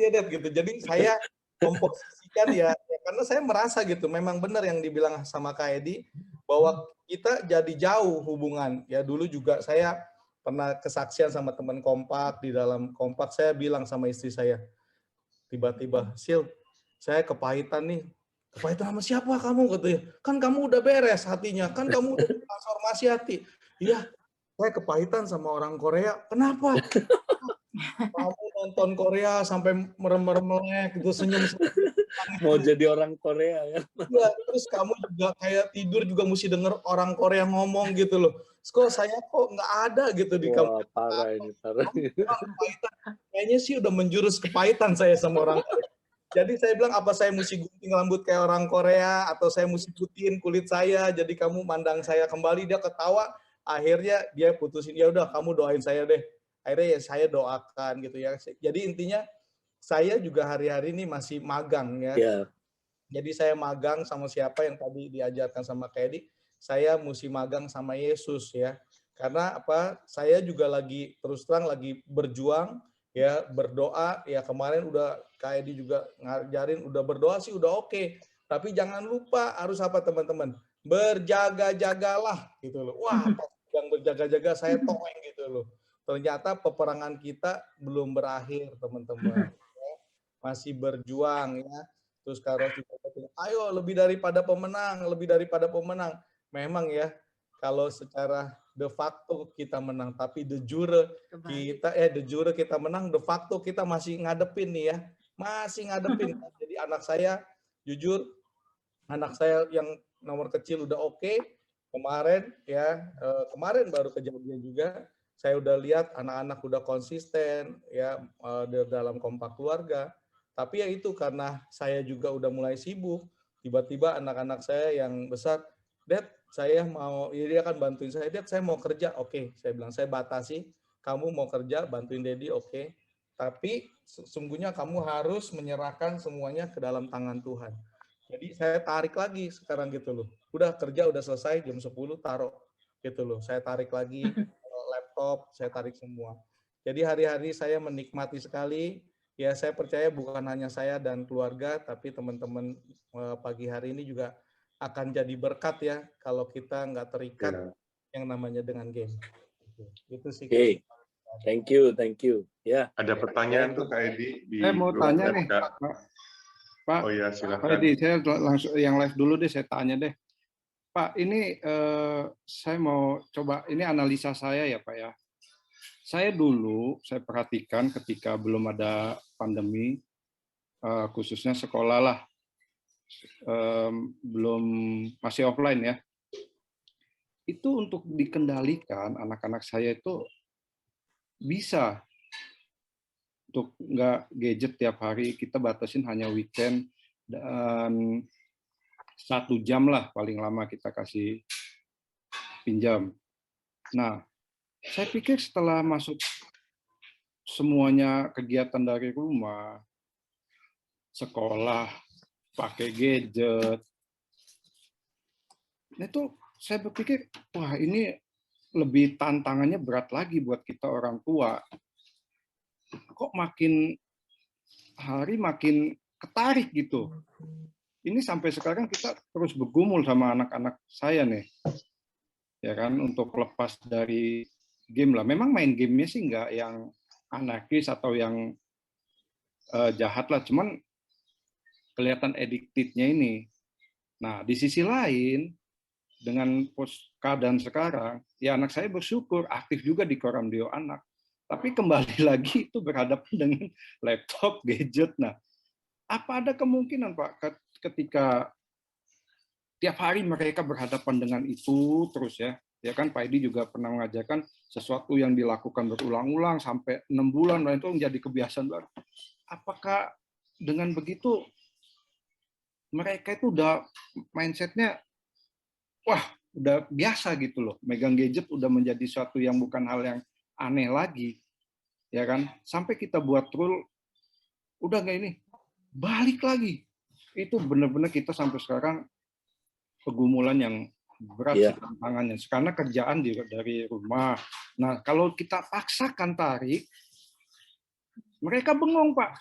Ya, gitu. Jadi saya memposisikan ya karena saya merasa gitu, memang benar yang dibilang sama Kak Edi, bahwa kita jadi jauh hubungan. Ya dulu juga saya pernah kesaksian sama teman kompak, di dalam kompak saya bilang sama istri saya, tiba-tiba, Sil, saya kepahitan nih. Kepahitan sama siapa kamu katanya? Kan kamu udah beres hatinya, kan kamu udah transformasi hati. Iya, saya kepahitan sama orang Korea. Kenapa? Kamu nonton Korea sampai merem-merem gitu, senyum-senyum. Mau jadi orang Korea ya? Ya, terus kamu juga kayak tidur juga mesti denger orang Korea ngomong gitu loh. Kok saya kok nggak ada gitu di kamu. Wah, parah ini, parah. Kayaknya sih udah menjurus kepahitan saya sama orang Korea. Jadi saya bilang, apa saya mesti gunting rambut kayak orang Korea, atau saya mesti putihin kulit saya, jadi kamu mandang saya kembali. Dia ketawa, akhirnya dia putusin, ya udah kamu doain saya deh. Akhirnya ya saya doakan gitu ya. Jadi intinya saya juga hari-hari ini masih magang ya. Ya. Jadi saya magang sama siapa yang tadi diajarkan sama Kedi, saya mesti magang sama Yesus ya. Karena apa? Saya juga lagi terus terang lagi berjuang ya, berdoa ya. Kemarin udah Kedi juga ngajarin, udah berdoa sih udah oke. Tapi jangan lupa harus apa teman-teman? Berjaga-jagalah gitu loh. Wah, yang berjaga-jaga saya toeng gitu loh. Ternyata peperangan kita belum berakhir teman-teman. Masih berjuang ya. Terus Karo juga ayo lebih daripada pemenang, lebih daripada pemenang. Memang ya, kalau secara de facto kita menang, tapi de jure kita menang, de facto kita masih ngadepin nih ya. Masih ngadepin. Jadi anak saya jujur, anak saya yang nomor kecil udah oke. Kemarin ya, kemarin baru kejadian juga. Saya udah lihat anak-anak udah konsisten ya dalam kompak keluarga. Tapi ya itu karena saya juga udah mulai sibuk, tiba-tiba anak-anak saya yang besar, Dad, saya mau, ya dia akan bantuin saya. Dia, saya mau kerja, oke. Saya bilang, saya batasi, kamu mau kerja, bantuin Dedi, oke. Tapi sesungguhnya kamu harus menyerahkan semuanya ke dalam tangan Tuhan. Jadi saya tarik lagi sekarang gitu loh. Udah kerja, udah selesai, jam 10 taruh gitu loh. Saya tarik lagi laptop, saya tarik semua. Jadi hari-hari saya menikmati sekali. Ya saya percaya bukan hanya saya dan keluarga, tapi teman-teman pagi hari ini juga akan jadi berkat ya kalau kita nggak terikat yang namanya dengan game. Itu sih. Oke, thank you. Ya. Ada pertanyaan tuh Kak Edi di Saya mau grup tanya nih, FK. Pak. Oh ya, Pak silakan. Edi, saya langsung yang live dulu deh, saya tanya deh. Pak, ini saya mau coba, ini analisa saya ya Pak ya. Saya dulu, saya perhatikan ketika belum ada pandemi, khususnya sekolah lah, belum, masih offline ya, itu untuk dikendalikan anak-anak saya itu bisa untuk nggak gadget tiap hari, kita batasin hanya weekend, dan 1 jam lah paling lama kita kasih pinjam. Nah, saya pikir setelah masuk semuanya kegiatan dari rumah, sekolah, pakai gadget, itu saya berpikir, wah ini lebih tantangannya berat lagi buat kita orang tua. Kok makin hari makin ketarik gitu. Ini sampai sekarang kita terus bergumul sama anak-anak saya nih, ya kan, untuk lepas dari game lah. Memang main gamenya sih nggak yang anarkis atau yang jahat lah, cuman kelihatan addicted-nya ini. Nah, di sisi lain, dengan keadaan sekarang, ya anak saya bersyukur aktif juga di Koramdio Anak. Tapi kembali lagi itu berhadapan dengan laptop, gadget. Nah, apa ada kemungkinan Pak ketika tiap hari mereka berhadapan dengan itu terus ya kan Pak Edi juga pernah mengajarkan sesuatu yang dilakukan berulang-ulang sampai 6 bulan dan itu menjadi kebiasaan baru. Apakah dengan begitu mereka itu udah mindsetnya wah udah biasa gitu loh, megang gadget udah menjadi suatu yang bukan hal yang aneh lagi, ya kan? Sampai kita buat rule udah nggak ini balik lagi, itu benar-benar kita sampai sekarang pergumulan yang berat sih tantangannya karena kerjaan juga dari rumah. Nah kalau kita paksakan tarik, mereka bengong Pak,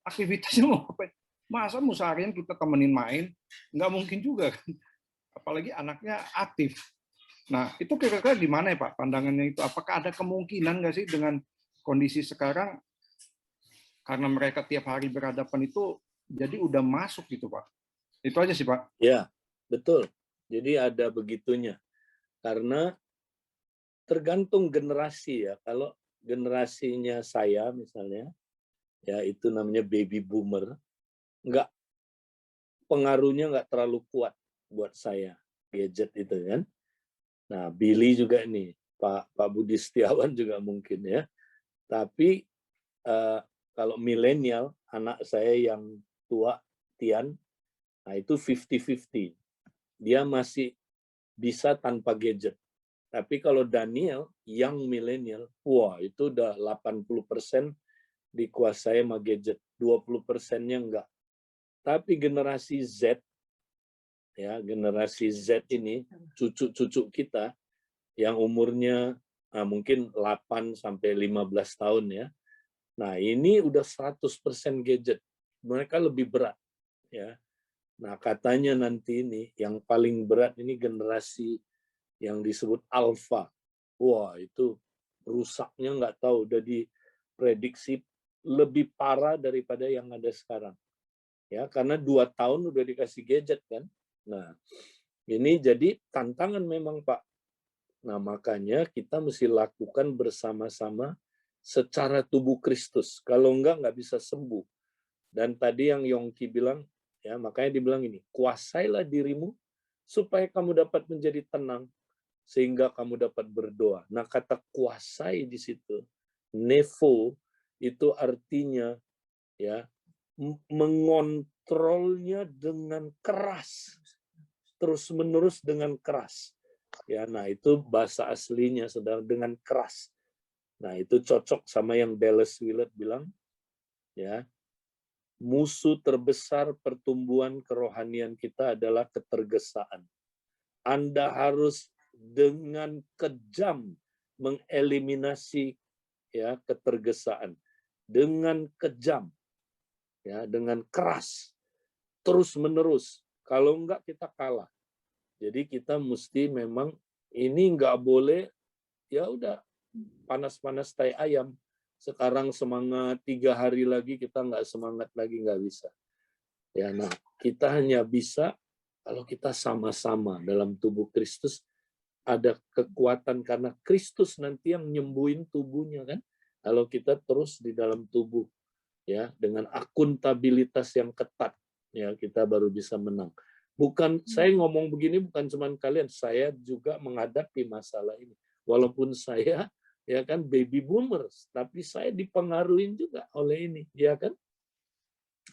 aktivitasnya mau apa? Masa seharian kita temenin main, nggak mungkin juga kan, apalagi anaknya aktif. Nah itu kira-kira gimana ya Pak pandangannya itu? Apakah ada kemungkinan nggak sih dengan kondisi sekarang karena mereka tiap hari berhadapan itu jadi udah masuk gitu Pak? Itu aja sih Pak. Ya, betul. Jadi ada begitunya. Karena tergantung generasi ya. Kalau generasinya saya misalnya, ya itu namanya baby boomer, pengaruhnya nggak terlalu kuat buat saya, gadget itu kan. Nah, Billy juga nih, Pak Budi Setiawan juga mungkin ya. Tapi kalau milenial, anak saya yang tua, Tian, nah itu 50-50. Dia masih bisa tanpa gadget. Tapi kalau Daniel, yang milenial, wah itu udah 80% dikuasai sama gadget, 20%-nya enggak. Tapi generasi Z, ya generasi Z ini, cucu-cucu kita, yang umurnya mungkin 8 sampai 15 tahun ya. Nah, ini udah 100% gadget. Mereka lebih berat ya. Nah, katanya nanti ini yang paling berat ini generasi yang disebut alpha. Wah, itu rusaknya nggak tahu, udah diprediksi lebih parah daripada yang ada sekarang. Ya, karena 2 tahun udah dikasih gadget kan. Nah, ini jadi tantangan memang Pak. Nah, makanya kita mesti lakukan bersama-sama secara tubuh Kristus. Kalau nggak bisa sembuh. Dan tadi yang Yongki bilang, ya makanya dibilang ini, kuasailah dirimu supaya kamu dapat menjadi tenang, sehingga kamu dapat berdoa. Nah, kata kuasai di situ, nevo, itu artinya ya mengontrolnya dengan keras, terus-menerus dengan keras. Ya, nah itu bahasa aslinya, saudara, dengan keras. Nah itu cocok sama yang Dallas Willard bilang, ya, musuh terbesar pertumbuhan kerohanian kita adalah ketergesaan. Anda harus dengan kejam mengeliminasi ya ketergesaan, dengan kejam, ya, dengan keras, terus menerus. Kalau enggak kita kalah. Jadi kita mesti memang ini nggak boleh, ya udah panas-panas tai ayam. Sekarang semangat, 3 hari lagi kita nggak semangat lagi, nggak bisa. Ya, nah kita hanya bisa kalau kita sama-sama dalam tubuh Kristus, ada kekuatan karena Kristus nanti yang nyembuhin tubuhnya kan. Kalau kita terus di dalam tubuh, ya, dengan akuntabilitas yang ketat, ya kita baru bisa menang. Bukan saya ngomong begini bukan cuma kalian, saya juga menghadapi masalah ini. Walaupun saya ya kan baby boomers, tapi saya dipengaruhi juga oleh ini, ya kan?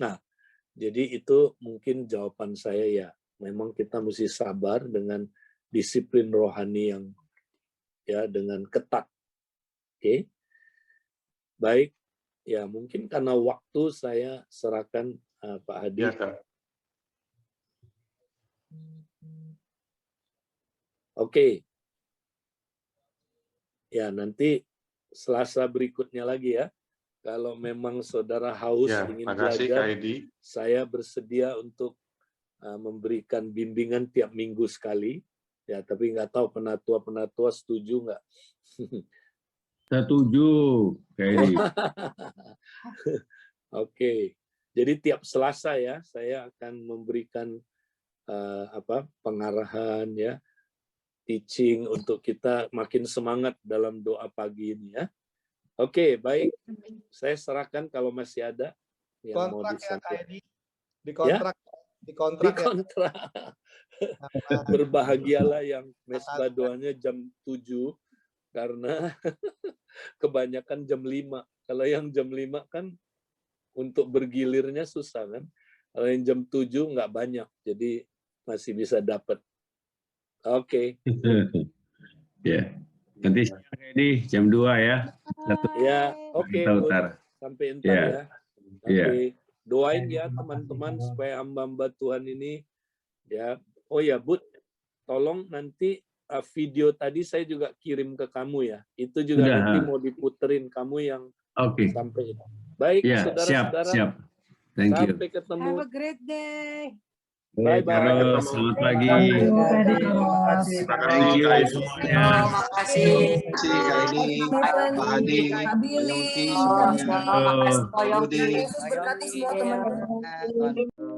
Nah, jadi itu mungkin jawaban saya, ya. Memang kita mesti sabar dengan disiplin rohani yang ya dengan ketat. Oke. Baik, ya mungkin karena waktu saya serahkan Pak Hadi. Ya, Kak. Oke. Ya, nanti Selasa berikutnya lagi ya. Kalau memang saudara haus Ya, ingin makasih belajar, Kak Edi. saya bersedia untuk memberikan bimbingan tiap minggu sekali. Ya, tapi nggak tahu penatua-penatua setuju nggak? Setuju, Kak Edi. Oke. Jadi tiap Selasa ya, saya akan memberikan pengarahan ya, teaching untuk kita makin semangat dalam doa pagi ini ya. Oke, baik. Saya serahkan kalau masih ada yang mau Kontrak ya Kak disampaikan. Edi. Dikontrak. Dikontrak ya. Dikontrak. Berbahagialah yang mesbah doanya jam 7 karena kebanyakan jam 5. Kalau yang jam 5 kan untuk bergilirnya susah kan. Kalau yang jam 7 nggak banyak, jadi masih bisa dapat. Oke. Ya. Nanti siang Edi jam 2 ya. Ya, oke. Utara. Sampai entar Ya. ya. Oke. Ya. Doain ya teman-teman supaya hamba-hamba Tuhan ini ya. Oh ya, Bud, tolong nanti video tadi saya juga kirim ke kamu ya. Itu juga Sudah. nanti mau diputerin kamu yang Oke. sampai. Baik, Ya, saudara-saudara. siap. Thank you. Sampai ketemu. Have a great day. Bye-bye. Halo, selamat pagi. Thank you semuanya. Makasih Kak Edi, Pak Adi, Kak Billy. semuanya. Halo. Pak Budi. Yesus berkati semua teman-teman.